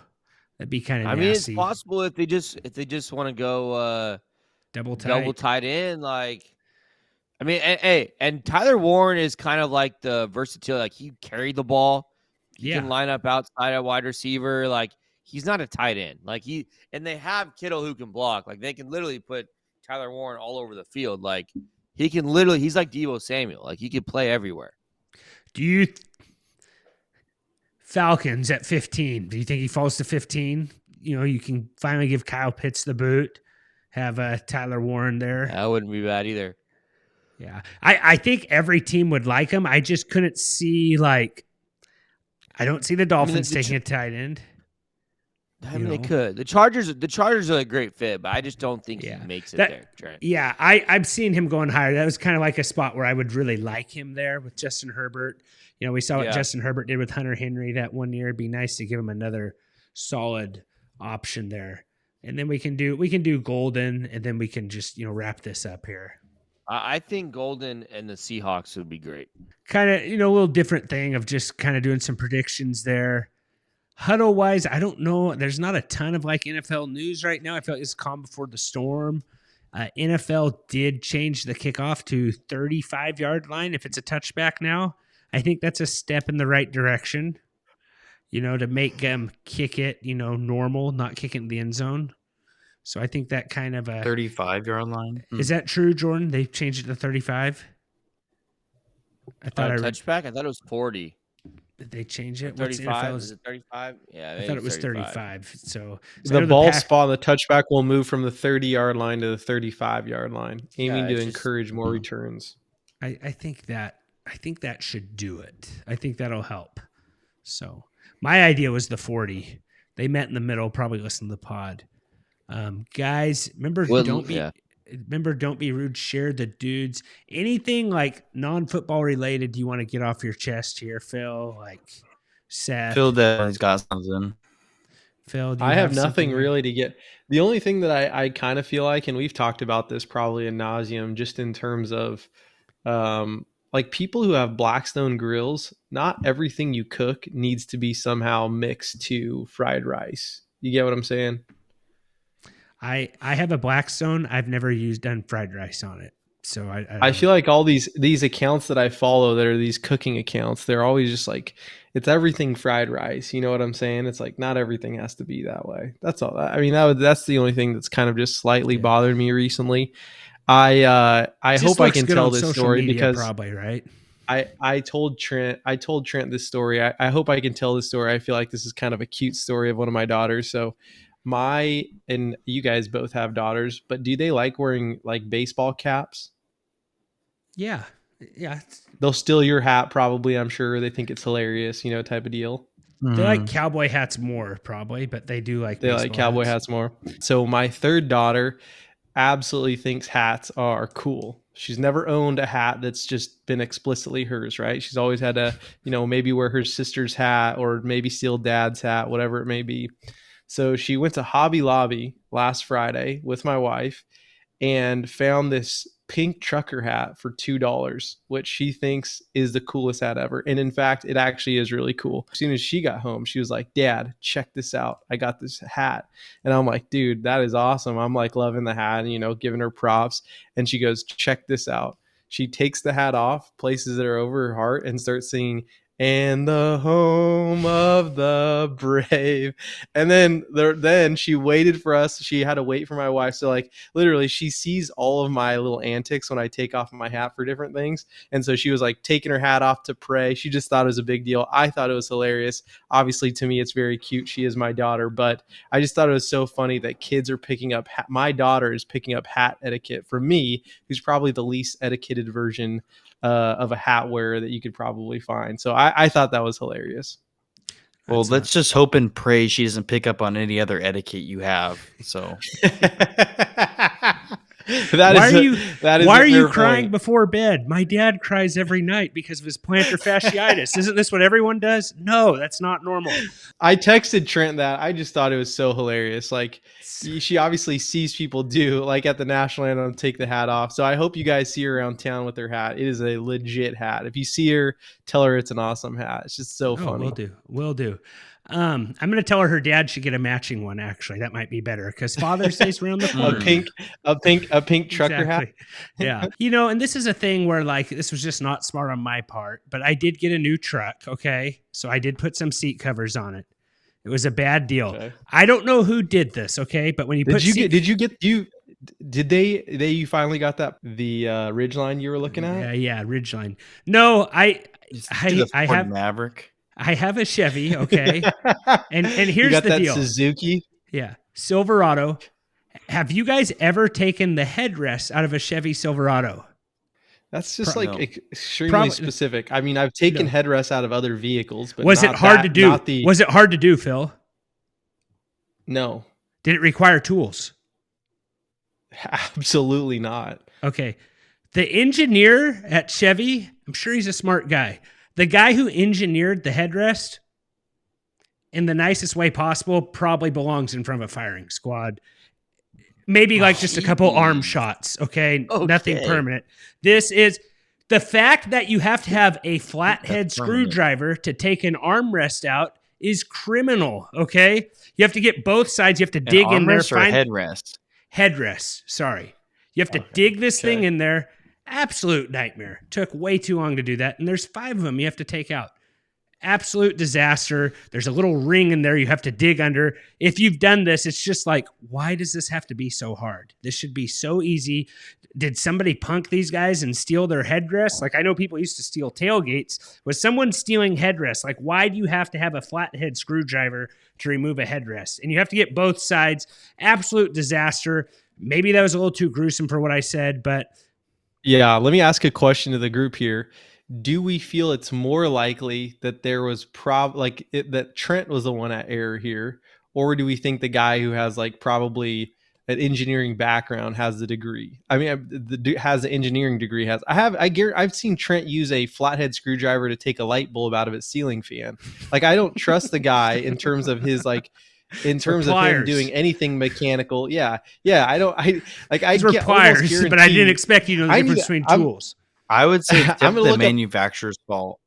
That'd be kind of nasty. It's possible if they just want to go double tight end. And Tyler Warren is kind of like the versatility. He carried the ball. He can line up outside at wide receiver. He's not a tight end. And they have Kittle who can block. They can literally put Tyler Warren all over the field. He can literally. He's like Deebo Samuel. He can play everywhere. Do you? Falcons at 15. Do you think he falls to 15? You can finally give Kyle Pitts the boot. Have Tyler Warren there. That wouldn't be bad either. Yeah. I think every team would like him. I just couldn't see I don't see the Dolphins taking a tight end. They could. The Chargers are a great fit, but I just don't think he makes it there. Trent. Yeah, I've seen him going higher. That was kind of like a spot where I would really like him there with Justin Herbert. We saw what Justin Herbert did with Hunter Henry that one year. It'd be nice to give him another solid option there. And then we can do Golden, and then we can just wrap this up here. I think Golden and the Seahawks would be great. Kind of a little different thing of just kind of doing some predictions there. Huddle wise, I don't know. There's not a ton of NFL news right now. I feel like it's calm before the storm. NFL did change the kickoff to 35-yard line if it's a touchback now. I think that's a step in the right direction, to make them kick it, normal, not kick it in the end zone. So I think that kind of a 35-yard line. Is that true, Jordan? They changed it to 35. I thought touchback. I thought it was 40. Did they change it? 35? Is it 35? Yeah, I thought it was 35. So the ball spot on the touchback will move from the 30-yard line to the 35-yard line, aiming to encourage more returns. I think that should do it. I think that'll help. So my idea was the 40. They met in the middle. Probably listen to the pod. Guys, remember don't be rude. Share the dudes. Anything non-football related you want to get off your chest here, Phil? Seth. Phil definitely's got something. Phil, do you I have something nothing really to get. The only thing that I kind of feel like, and we've talked about this probably ad nauseum, just in terms of like people who have Blackstone grills, not everything you cook needs to be somehow mixed to fried rice. You get what I'm saying? I have a Blackstone. I've never done fried rice on it. So I don't I know. feel like all these accounts that I follow that are these cooking accounts, they're always just like, it's everything fried rice. You know what I'm saying? It's like not everything has to be that way. That's all. I mean, that's the only thing that's kind of just slightly bothered me recently. I Just hope I looks can good tell on this social story media, because probably, right? I told Trent this story. I hope I can tell this story. I feel like this is kind of a cute story of one of my daughters. So and you guys both have daughters, but do they like wearing like baseball caps? Yeah. They'll steal your hat probably, I'm sure. They think it's hilarious, type of deal. They like cowboy hats more, probably, but they do like They like cowboy hats more. So my third daughter absolutely thinks hats are cool. She's never owned a hat that's just been explicitly hers, right? She's always had to, maybe wear her sister's hat or maybe steal dad's hat, whatever it may be. So she went to Hobby Lobby last Friday with my wife and found this pink trucker hat for $2, which she thinks is the coolest hat ever. And in fact, it actually is really cool. As soon as she got home, she was like, Dad, check this out. I got this hat. And I'm like, dude, that is awesome. I'm like loving the hat, giving her props. And she goes, check this out. She takes the hat off, places it over her heart, and starts singing, "And the home of the brave." And then she waited for us. She had to wait for my wife. So like literally she sees all of my little antics when I take off my hat for different things. And so she was like taking her hat off to pray. She just thought it was a big deal. I thought it was hilarious. Obviously to me, it's very cute. She is my daughter, but I just thought it was so funny that kids are picking up my daughter is picking up hat etiquette from me, who's probably the least etiquetted version of a hat wearer that you could probably find. So I thought that was hilarious. Well, let's just hope and pray she doesn't pick up on any other etiquette you have. So why are you crying before bed? My dad cries every night because of his plantar fasciitis. Isn't this what everyone does? No, that's not normal. I texted Trent that. I just thought it was so hilarious. Like she obviously sees people do like at the national anthem take the hat off. So I hope you guys see her around town with her hat. It is a legit hat. If you see her, tell her it's an awesome hat. It's just so funny. Will do. I'm going to tell her dad should get a matching one. Actually, that might be better because Father's Day's around the corner. a pink trucker hat. Yeah. And this is a thing where like, this was just not smart on my part, but I did get a new truck. Okay. So I did put some seat covers on it. It was a bad deal. Okay. I don't know who did this. Okay. But when you did you finally got the Ridgeline you were looking at? Yeah. Ridgeline. No, I have Maverick. I have a Chevy, okay? and here's the deal. Suzuki? Yeah. Silverado. Have you guys ever taken the headrest out of a Chevy Silverado? That's just extremely specific. I mean, I've taken headrests out of other vehicles, but was it hard to do? Was it hard to do, Phil? No. Did it require tools? Absolutely not. Okay. The engineer at Chevy, I'm sure he's a smart guy. The guy who engineered the headrest in the nicest way possible probably belongs in front of a firing squad. Maybe like just a couple arm shots, okay? Nothing permanent. This is the fact that you have to have a flathead screwdriver to take an armrest out is criminal, okay? You have to get both sides. You have to dig in there. Headrest? Headrest, sorry. You have to dig this thing in there. Absolute nightmare. Took way too long to do that. And there's 5 of them you have to take out. Absolute disaster. There's a little ring in there you have to dig under. If you've done this, it's just like, why does this have to be so hard? This should be so easy. Did somebody punk these guys and steal their headrests? Like I know people used to steal tailgates. Was someone stealing headrests? Like why do you have to have a flathead screwdriver to remove a headrest? And you have to get both sides. Absolute disaster. Maybe that was a little too gruesome for what I said, but yeah, let me ask a question to the group here. Do we feel it's more likely that there was that Trent was the one at error here, or do we think the guy who has like probably an engineering background has the degree? I mean, has the engineering degree. I've seen Trent use a flathead screwdriver to take a light bulb out of its ceiling fan. Like I don't trust the guy in terms of his like in terms of him doing anything mechanical. Yeah. I These were pliers, but I didn't expect you to know the difference between tools. I would say it's I'm gonna the look manufacturer's fault.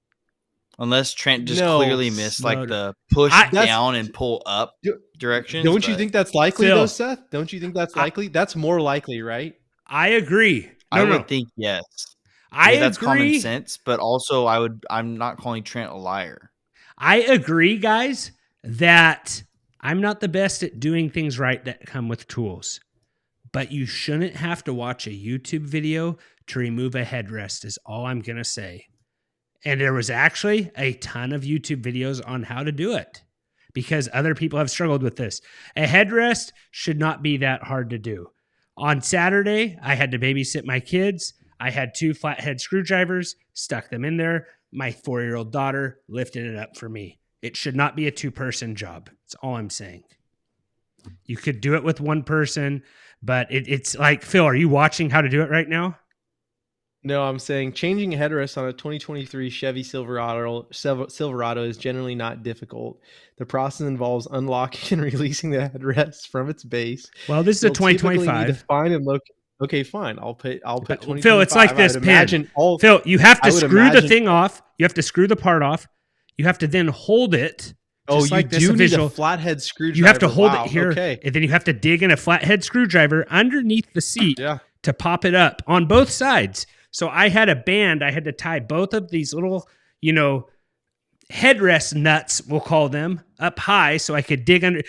Unless Trent just clearly missed like the push down and pull up directions. Don't you think that's likely Phil, though, Seth? Don't you think that's likely? That's more likely, right? I agree. I would think yes. I agree. That's common sense, but also I'm not calling Trent a liar. I agree, guys, that I'm not the best at doing things right that come with tools. But you shouldn't have to watch a YouTube video to remove a headrest is all I'm going to say. And there was actually a ton of YouTube videos on how to do it because other people have struggled with this. A headrest should not be that hard to do. On Saturday, I had to babysit my kids. I had 2 flathead screwdrivers, stuck them in there. My 4-year-old daughter lifted it up for me. It should not be a 2-person job. That's all I'm saying. You could do it with 1 person, but it's like, Phil, are you watching how to do it right now? No, I'm saying changing a headrest on a 2023 Chevy Silverado is generally not difficult. The process involves unlocking and releasing the headrest from its base. Well, this is a 2025. Need to find and look. Okay, fine. I'll put 2025. Phil, it's like this pen. Phil, you have to screw the thing off. You have to screw the part off. You have to then hold it. Oh, you do need a flathead screwdriver. You have to hold it here, and then you have to dig in a flathead screwdriver underneath the seat to pop it up on both sides. So I had a band. I had to tie both of these little, headrest nuts, we'll call them, up high so I could dig under.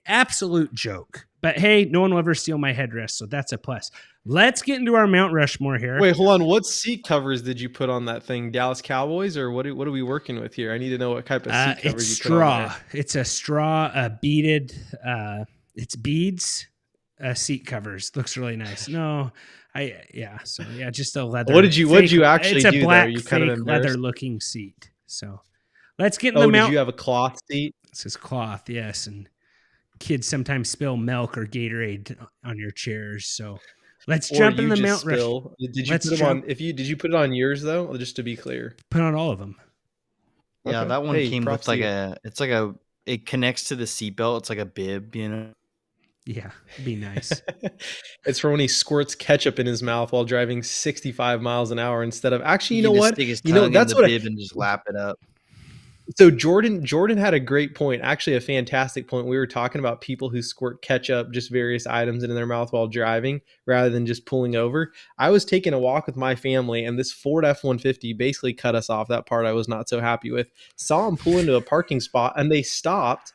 Absolute joke. But hey, no one will ever steal my headrest, so that's a plus. Let's get into our Mount Rushmore here. Wait, hold on. What seat covers did you put on that thing? Dallas Cowboys, or what are we working with here? I need to know what type of seat covers it's you put on straw. It's a straw, beaded. It's beads. Seat covers. Looks really nice. No. Just a leather. What did you actually do? It's a black, you kind of leather-looking seat. So let's get in the Mount. Did you have a cloth seat? This is cloth, yes. And kids sometimes spill milk or Gatorade on your chairs. So let's jump in the Mount Rushmore. Did you put it on? Did you put it on yours though? Just to be clear, put on all of them. Yeah, that one came with it connects to the seatbelt. It's like a bib, Yeah, be nice. It's for when he squirts ketchup in his mouth while driving 65 miles an hour instead of actually, that's what bib and just lap it up. So Jordan had a great point, actually a fantastic point. We were talking about people who squirt ketchup, just various items into their mouth while driving rather than just pulling over. I was taking a walk with my family and this Ford F-150 basically cut us off. That part I was not so happy with. Saw them pull into a parking spot and they stopped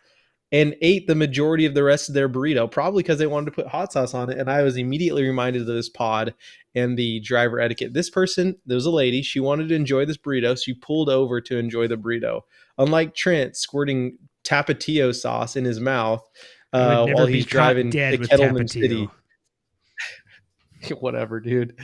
and ate the majority of the rest of their burrito, probably because they wanted to put hot sauce on it. And I was immediately reminded of this pod and the driver etiquette. This person, there was a lady, she wanted to enjoy this burrito. So she pulled over to enjoy the burrito. Unlike Trent squirting Tapatio sauce in his mouth while he's driving to Kettleman City. Whatever, dude.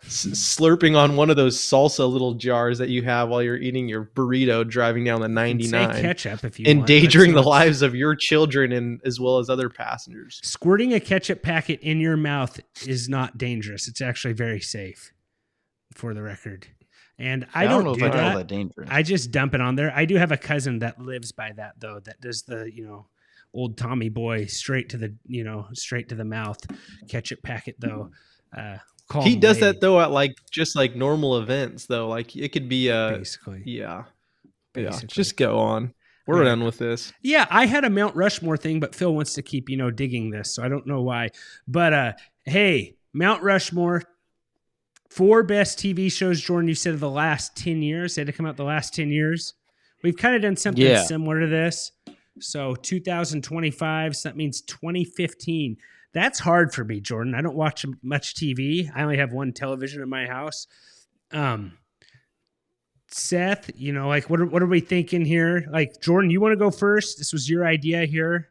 Slurping on one of those salsa little jars that you have while you're eating your burrito driving down the 99. Say ketchup if you endangering the lives of your children and as well as other passengers. Squirting a ketchup packet in your mouth is not dangerous. It's actually very safe, for the record. And I don't know if I call that dangerous. I just dump it on there. I do have a cousin that lives by that though, that does the, old Tommy boy straight to the mouth ketchup packet though. He does that though at just normal events though. Like it could be basically. Yeah. Just go on. We're done with this. Yeah, I had a Mount Rushmore thing, but Phil wants to keep digging this, so I don't know why. But hey, Mount Rushmore. 4 best TV shows, Jordan, you said of the last 10 years. They had to come out the last 10 years. We've kind of done something similar to this. So 2025, so that means 2015. That's hard for me, Jordan. I don't watch much TV. I only have one television in my house. Seth, what are we thinking here? Jordan, you want to go first? This was your idea here.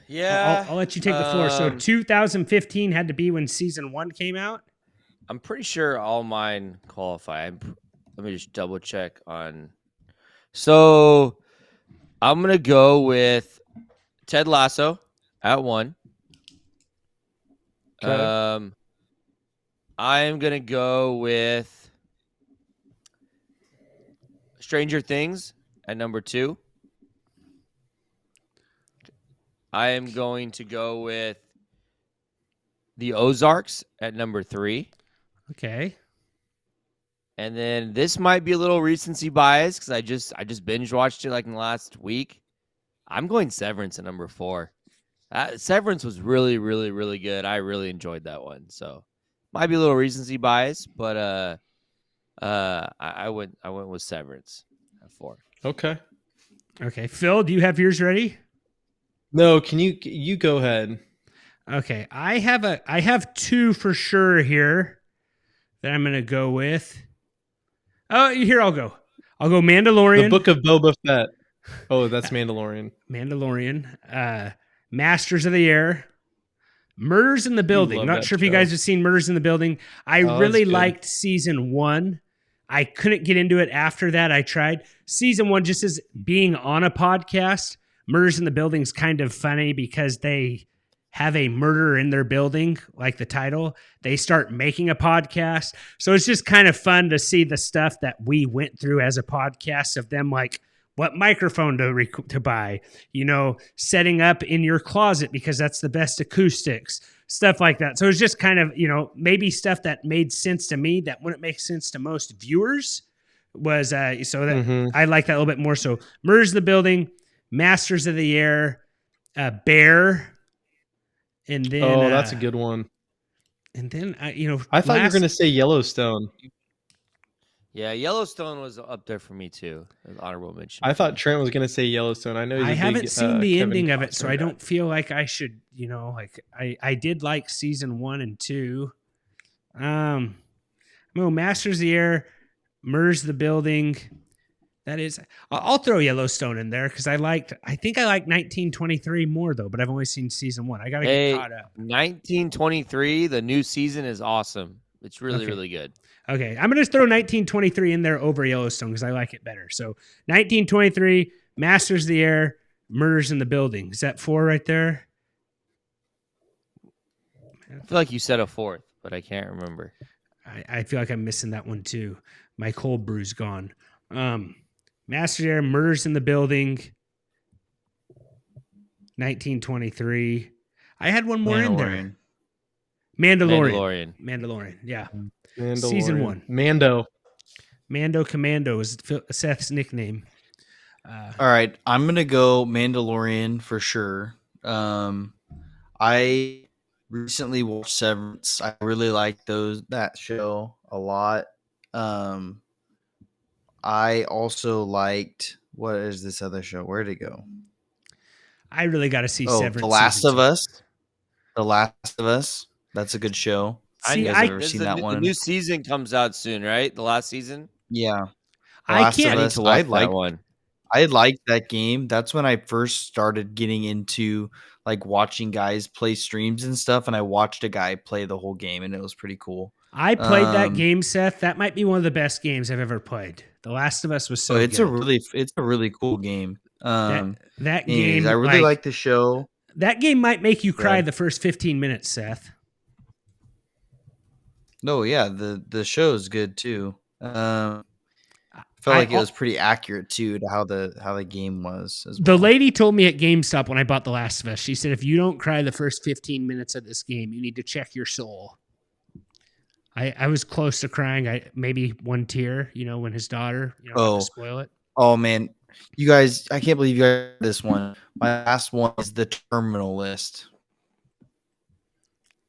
Yeah. I'll let you take the floor. So 2015 had to be when season 1 came out? I'm pretty sure all mine qualify. Let me just double check on. So I'm going to go with Ted Lasso at 1. Okay. I'm going to go with Stranger Things at number 2. I am going to go with the Ozarks at number 3. Okay. And then this might be a little recency bias because I just binge watched it like in the last week. I'm going Severance at number 4. Severance was really, really, really good. I really enjoyed that one. So might be a little recency bias, but I went with Severance at 4. Okay. Okay. Phil, do you have yours ready? No, can you go ahead? Okay. I have 2 for sure here that I'm going to go with. Oh, here I'll go. I'll go Mandalorian. The Book of Boba Fett. Oh, that's Mandalorian. Mandalorian. Masters of the Air. Murders in the Building. love Not that sure if you show. guys have seen Murders in the Building. I Oh, really it's good. liked season 1. I couldn't get into it after that. I tried. Season 1 just as being on a podcast. Murders in the Building is kind of funny because they have a murder in their building, like the title. They start making a podcast. So it's just kind of fun to see the stuff that we went through as a podcast of them, like what microphone to buy, setting up in your closet because that's the best acoustics, stuff like that. So it's just kind of, maybe stuff that made sense to me that wouldn't make sense to most viewers was so that I like that a little bit more. So Murders in the Building, Masters of the Air, Bear. And then, that's a good one. And then, I thought you were going to say Yellowstone. Yeah, Yellowstone was up there for me too. An honorable mention. I thought Trent was going to say Yellowstone. I know he's I a haven't big, seen the Kevin ending of it, Costner so I guy. don't feel like I should, I did like season 1 and 2. Masters of the Air, Murders of the Building. That is, I'll throw Yellowstone in there because I think I like 1923 more though, but I've only seen season 1. I got to get caught up. 1923, the new season is awesome. It's really, Okay. really good. Okay, I'm going to throw 1923 in there over Yellowstone because I like it better. So 1923, Masters of the Air, Murders in the Building. Is that 4 right there? I feel like you said a 4th, but I can't remember. I feel like I'm missing that one too. My cold brew's gone. Masters of the Air, Murders in the Building, 1923. I had one more in there. Mandalorian. Yeah. Mandalorian. Season 1. Mando Commando is Seth's nickname. All right, I'm gonna go Mandalorian for sure. I recently watched Severance. I really liked that show a lot. I also liked, what is this other show? Where'd it go? I really got to see Severance. The Last season of 2. Us. The Last of Us. That's a good show. See, you guys ever seen that one? The new season comes out soon, right? The last season. Yeah. I Last of can't. Us. To watch I that one. I liked that game. That's when I first started getting into like watching guys play streams and stuff, and I watched a guy play the whole game, and it was pretty cool. I played that game, Seth. That might be one of the best games I've ever played. The Last of Us was so it's good. a really cool game. That Anyways, game. I really like the show. That game might make you cry the first 15 minutes, Seth. No, yeah, the show is good too. Felt like it was pretty accurate too to how the game was as well. The lady told me at GameStop when I bought The Last of Us, she said, if you don't cry the first 15 minutes of this game, you need to check your soul. I was close to crying. Maybe one tear, when his daughter, had to spoil it. Oh man, you guys! I can't believe you guys got this one. My last one is The Terminal List.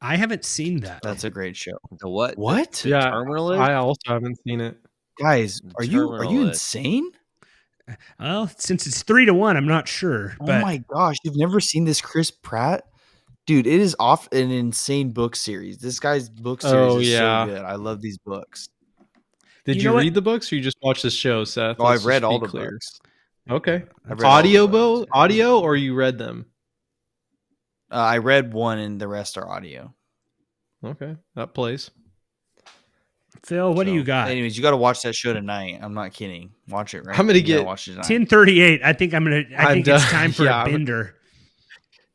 I haven't seen that. That's a great show. The what? What? The Terminal List? I also haven't seen it. Guys, are you Terminal List. insane? Well, since it's 3-1, I'm not sure. Oh But my gosh, you've never seen this Chris Pratt? Dude, it is off an insane book series. This guy's book series is so good. I love these books. Did you read the books or you just watch the show, Seth? Oh, I've read all the books. Okay. I've read all the books. Audio or you read them? I read one and the rest are audio. Okay. That plays. Phil, what do you got? Anyways, you got to watch that show tonight. I'm not kidding. Watch it right. I'm gonna get watch it tonight. 10:38. I think it's time for Yeah, a bender.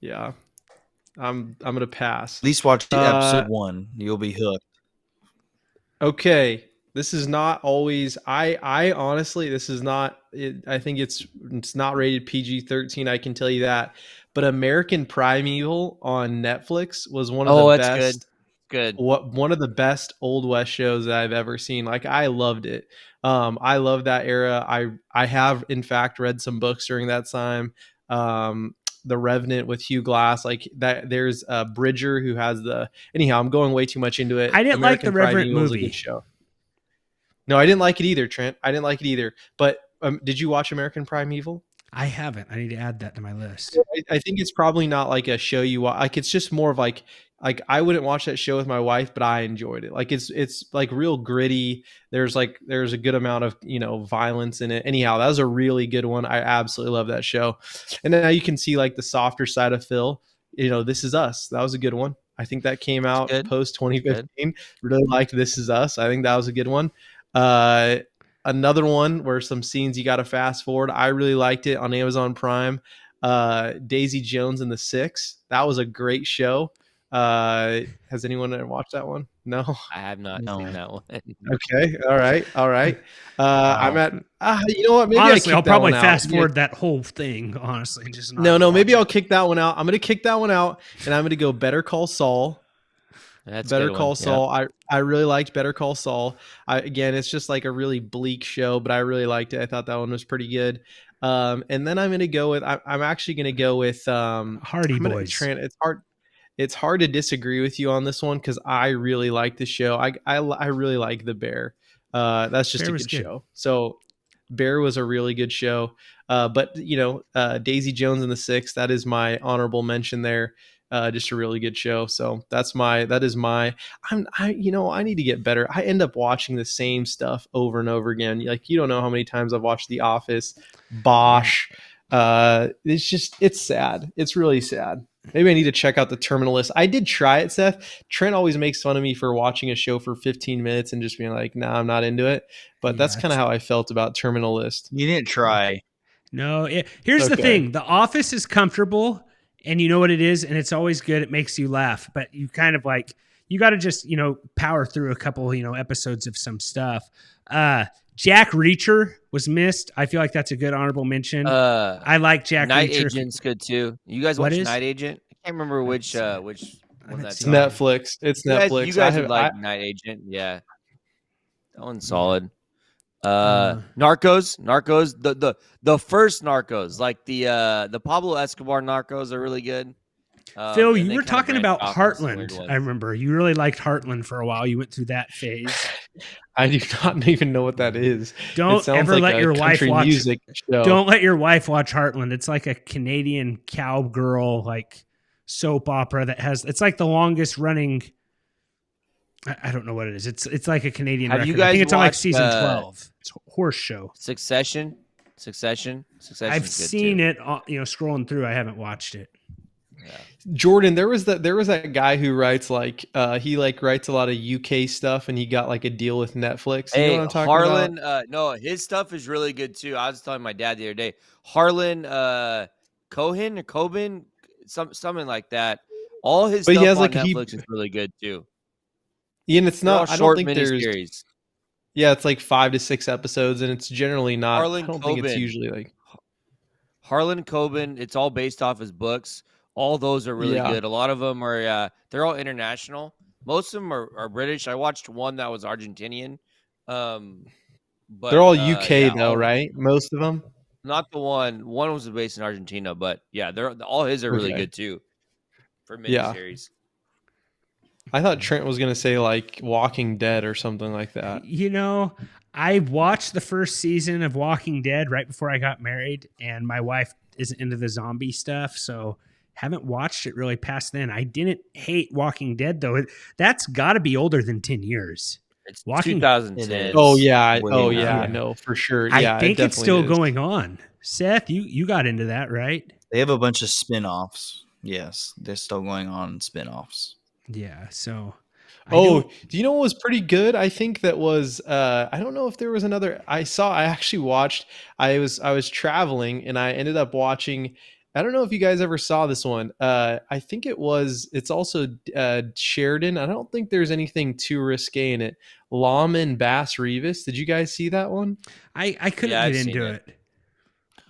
Yeah. I'm gonna pass. At least watch episode 1. You'll be hooked. Okay. This is not always. I honestly, this is not. I think it's not rated PG-13. I can tell you that. But American Primeval on Netflix was one of the Oh, that's best. good. One of the best Old West shows that I've ever seen. Like I loved it. I love that era. I have in fact read some books during that time. The Revenant with Hugh Glass, like that. There's Bridger who has the. Anyhow, I'm going way too much into it. I didn't like the Revenant Primeval is a movie. good show. No, I didn't like it either, Trent. I didn't like it either. But did you watch American Primeval? I haven't. I need to add that to my list. I think it's probably not like a show you watch. Like it's just more of like I wouldn't watch that show with my wife, but I enjoyed it. Like it's like real gritty. There's a good amount of violence in it. Anyhow, that was a really good one. I absolutely love that show. And then now you can see like the softer side of Phil. This Is Us. That was a good one. I think that came out post 2015. Really liked This Is Us. I think that was a good one. Another one where some scenes you got to fast forward. I really liked it on Amazon Prime. Daisy Jones and the Six. That was a great show. Has anyone ever watched that one? No, I have not seen that one. Okay. All right. Wow. I'm at, you know what? Maybe honestly, I'll probably fast forward that whole thing. Honestly, just no. Maybe I'll kick that one out. I'm going to kick that one out and I'm going to go Better Call Saul. That's Better Call Saul. Yeah. I really liked Better Call Saul. Again, it's just like a really bleak show, but I really liked it. I thought that one was pretty good. And then I'm going to go with, I'm actually going to go with Hardy Boys. It's hard to disagree with you on this one because I really like the show. I really like The Bear. That's just a good show. So Bear was a really good show. But Daisy Jones and the Six, that is my honorable mention there. Just a really good show. So I need to get better. I end up watching the same stuff over and over again. Like, you don't know how many times I've watched The Office, Bosch. It's sad. It's really sad. Maybe I need to check out the Terminal List. I did try it, Seth. Trent always makes fun of me for watching a show for 15 minutes and just being like, nah, I'm not into it. But that's kind of how I felt about Terminal List. You didn't try. No. Here's the thing. The Office is comfortable and you know what it is. And it's always good. It makes you laugh. But you kind of like, you got to just, power through a couple, episodes of some stuff. Jack Reacher was missed. I feel like that's a good honorable mention. I like Jack Night Reacher. Agent's good too. You guys watch Night Agent? I can't remember which one that's on. Netflix. It's Netflix. You guys would like Night Agent. Yeah. That one's solid. Narcos, the first Narcos, like the Pablo Escobar Narcos are really good. Phil, you were talking about Heartland. I remember you really liked Heartland for a while. You went through that phase. I do not even know what that is. Don't ever let your wife watch music show. Don't let your wife watch Heartland. It's like a Canadian cowgirl like soap opera that it's like the longest running. I don't know what it is. It's like a Canadian record. I think it's on like season 12. It's a horse show. Succession. I've seen it. Scrolling through. I haven't watched it. Yeah. Jordan, there was that guy who writes he writes a lot of UK stuff, and he got like a deal with Netflix. You know what I'm talking Harlan, about? No, his stuff is really good too. I was telling my dad the other day, Harlan Cohen or Coben, something like that. All his stuff on Netflix is really good too. And it's not. I don't think there's. Series. Yeah, it's like 5 to 6 episodes, and it's generally not. Harlan I don't Coben. think it's usually like. Harlan Coben. It's all based off his books. All those are really good. A lot of them are, they're all international. Most of them are British. I watched one that was Argentinian. But they're all UK though, right? Most of them. Not the one. One was based in Argentina, but yeah, all his are really good too. For miniseries. I thought Trent was gonna say like Walking Dead or something like that. I watched the first season of Walking Dead right before I got married, and my wife isn't into the zombie stuff, so haven't watched it really past then. I didn't hate Walking Dead though. That's got to be older than 10 years. It's 2010. Oh yeah. No, for sure. Yeah, I think it's still going on. Seth, you got into that, right? They have a bunch of spin-offs. Yes, they're still going on spin-offs. Yeah. So. Do you know what was pretty good? I think that was. I don't know if there was another. I actually watched. I was traveling and I ended up watching I don't know if you guys ever saw this one. I think it's also Sheridan. I don't think there's anything too risque in it. Lawman Bass Revis. Did you guys see that one? I couldn't Yeah, I've get seen into it. it.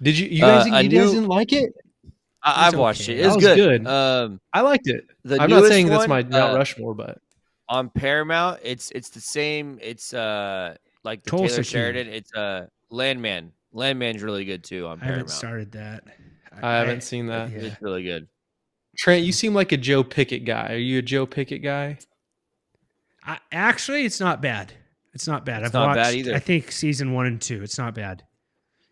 Did you guys? I You guys knew- didn't like it? I've was watched okay. it. It's That was good. good. I liked it. The I'm not newest saying that's one, my Mount Rushmore, but on Paramount, it's the same. It's like the Tulsa Taylor King. Sheridan. It's Landman. Landman's really good too on I haven't Paramount. started that. I haven't seen that. Yeah. It's really good. Trent, you seem like a Joe Pickett guy. Are you a Joe Pickett guy? Actually, it's not bad. It's not bad. It's I've not watched, bad either. I think season 1 and 2. It's not bad.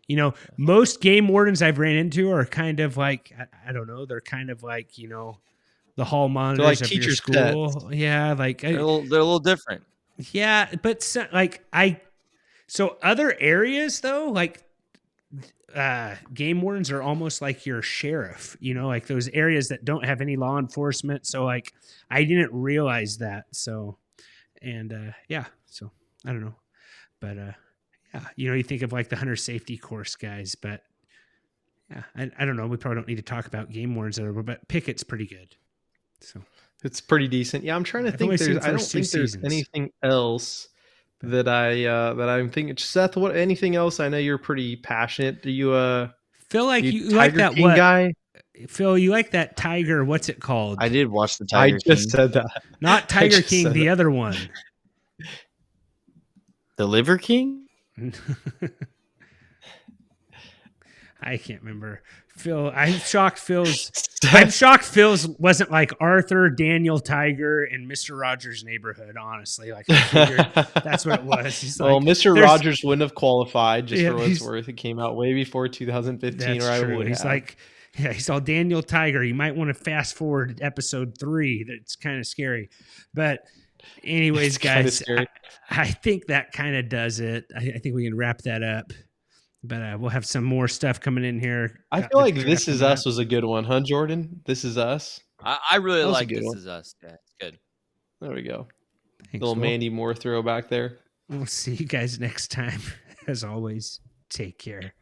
You know, most game wardens I've ran into are kind of like, I don't know, they're kind of like, you know, the hall monitors like of your teachers' school. pets. Yeah, like They're a little different. yeah, but so other areas though, like game wardens are almost like your sheriff, you know, like those areas that don't have any law enforcement. So like I didn't realize that. So yeah, so I don't know. But yeah, you know, you think of like the hunter safety course guys, but yeah, I don't know. We probably don't need to talk about game wardens over, but Pickett's pretty good. So It's pretty decent. Yeah, I'm trying to I've only think. seen the I don't first two think there's seasons. anything else that I'm thinking. Seth, what? Anything else? I know you're pretty passionate. Do you Phil, like you you like Tiger that King what? guy? Phil, you like that Tiger? What's it called? I did watch the I Tiger just King. said that. Not I Tiger just King, said the that. other one. The Liver King? I can't remember. Phil, I'm shocked Phil's wasn't like Arthur, Daniel Tiger, and Mr. Rogers' Neighborhood, honestly. Like I figured that's what it was. He's Well, like, Mr. there's- Rogers wouldn't have qualified just Yeah, for what it's he's- worth. It came out way before 2015, That's or I true. would He's have. like, yeah, he saw Daniel Tiger. You might want to fast forward to episode 3. That's kind of scary. But anyways, It's kinda guys, scary. I think that kind of does it. I think we can wrap that up. But we'll have some more stuff coming in here. I Got feel the like draft This Is coming Us up. was a good one, huh, Jordan? This Is Us. I really That was a like good This one. Is Us. Yeah, it's good. There we go. Thanks, Little Will. Mandy Moore throwback there. We'll see you guys next time. As always, take care.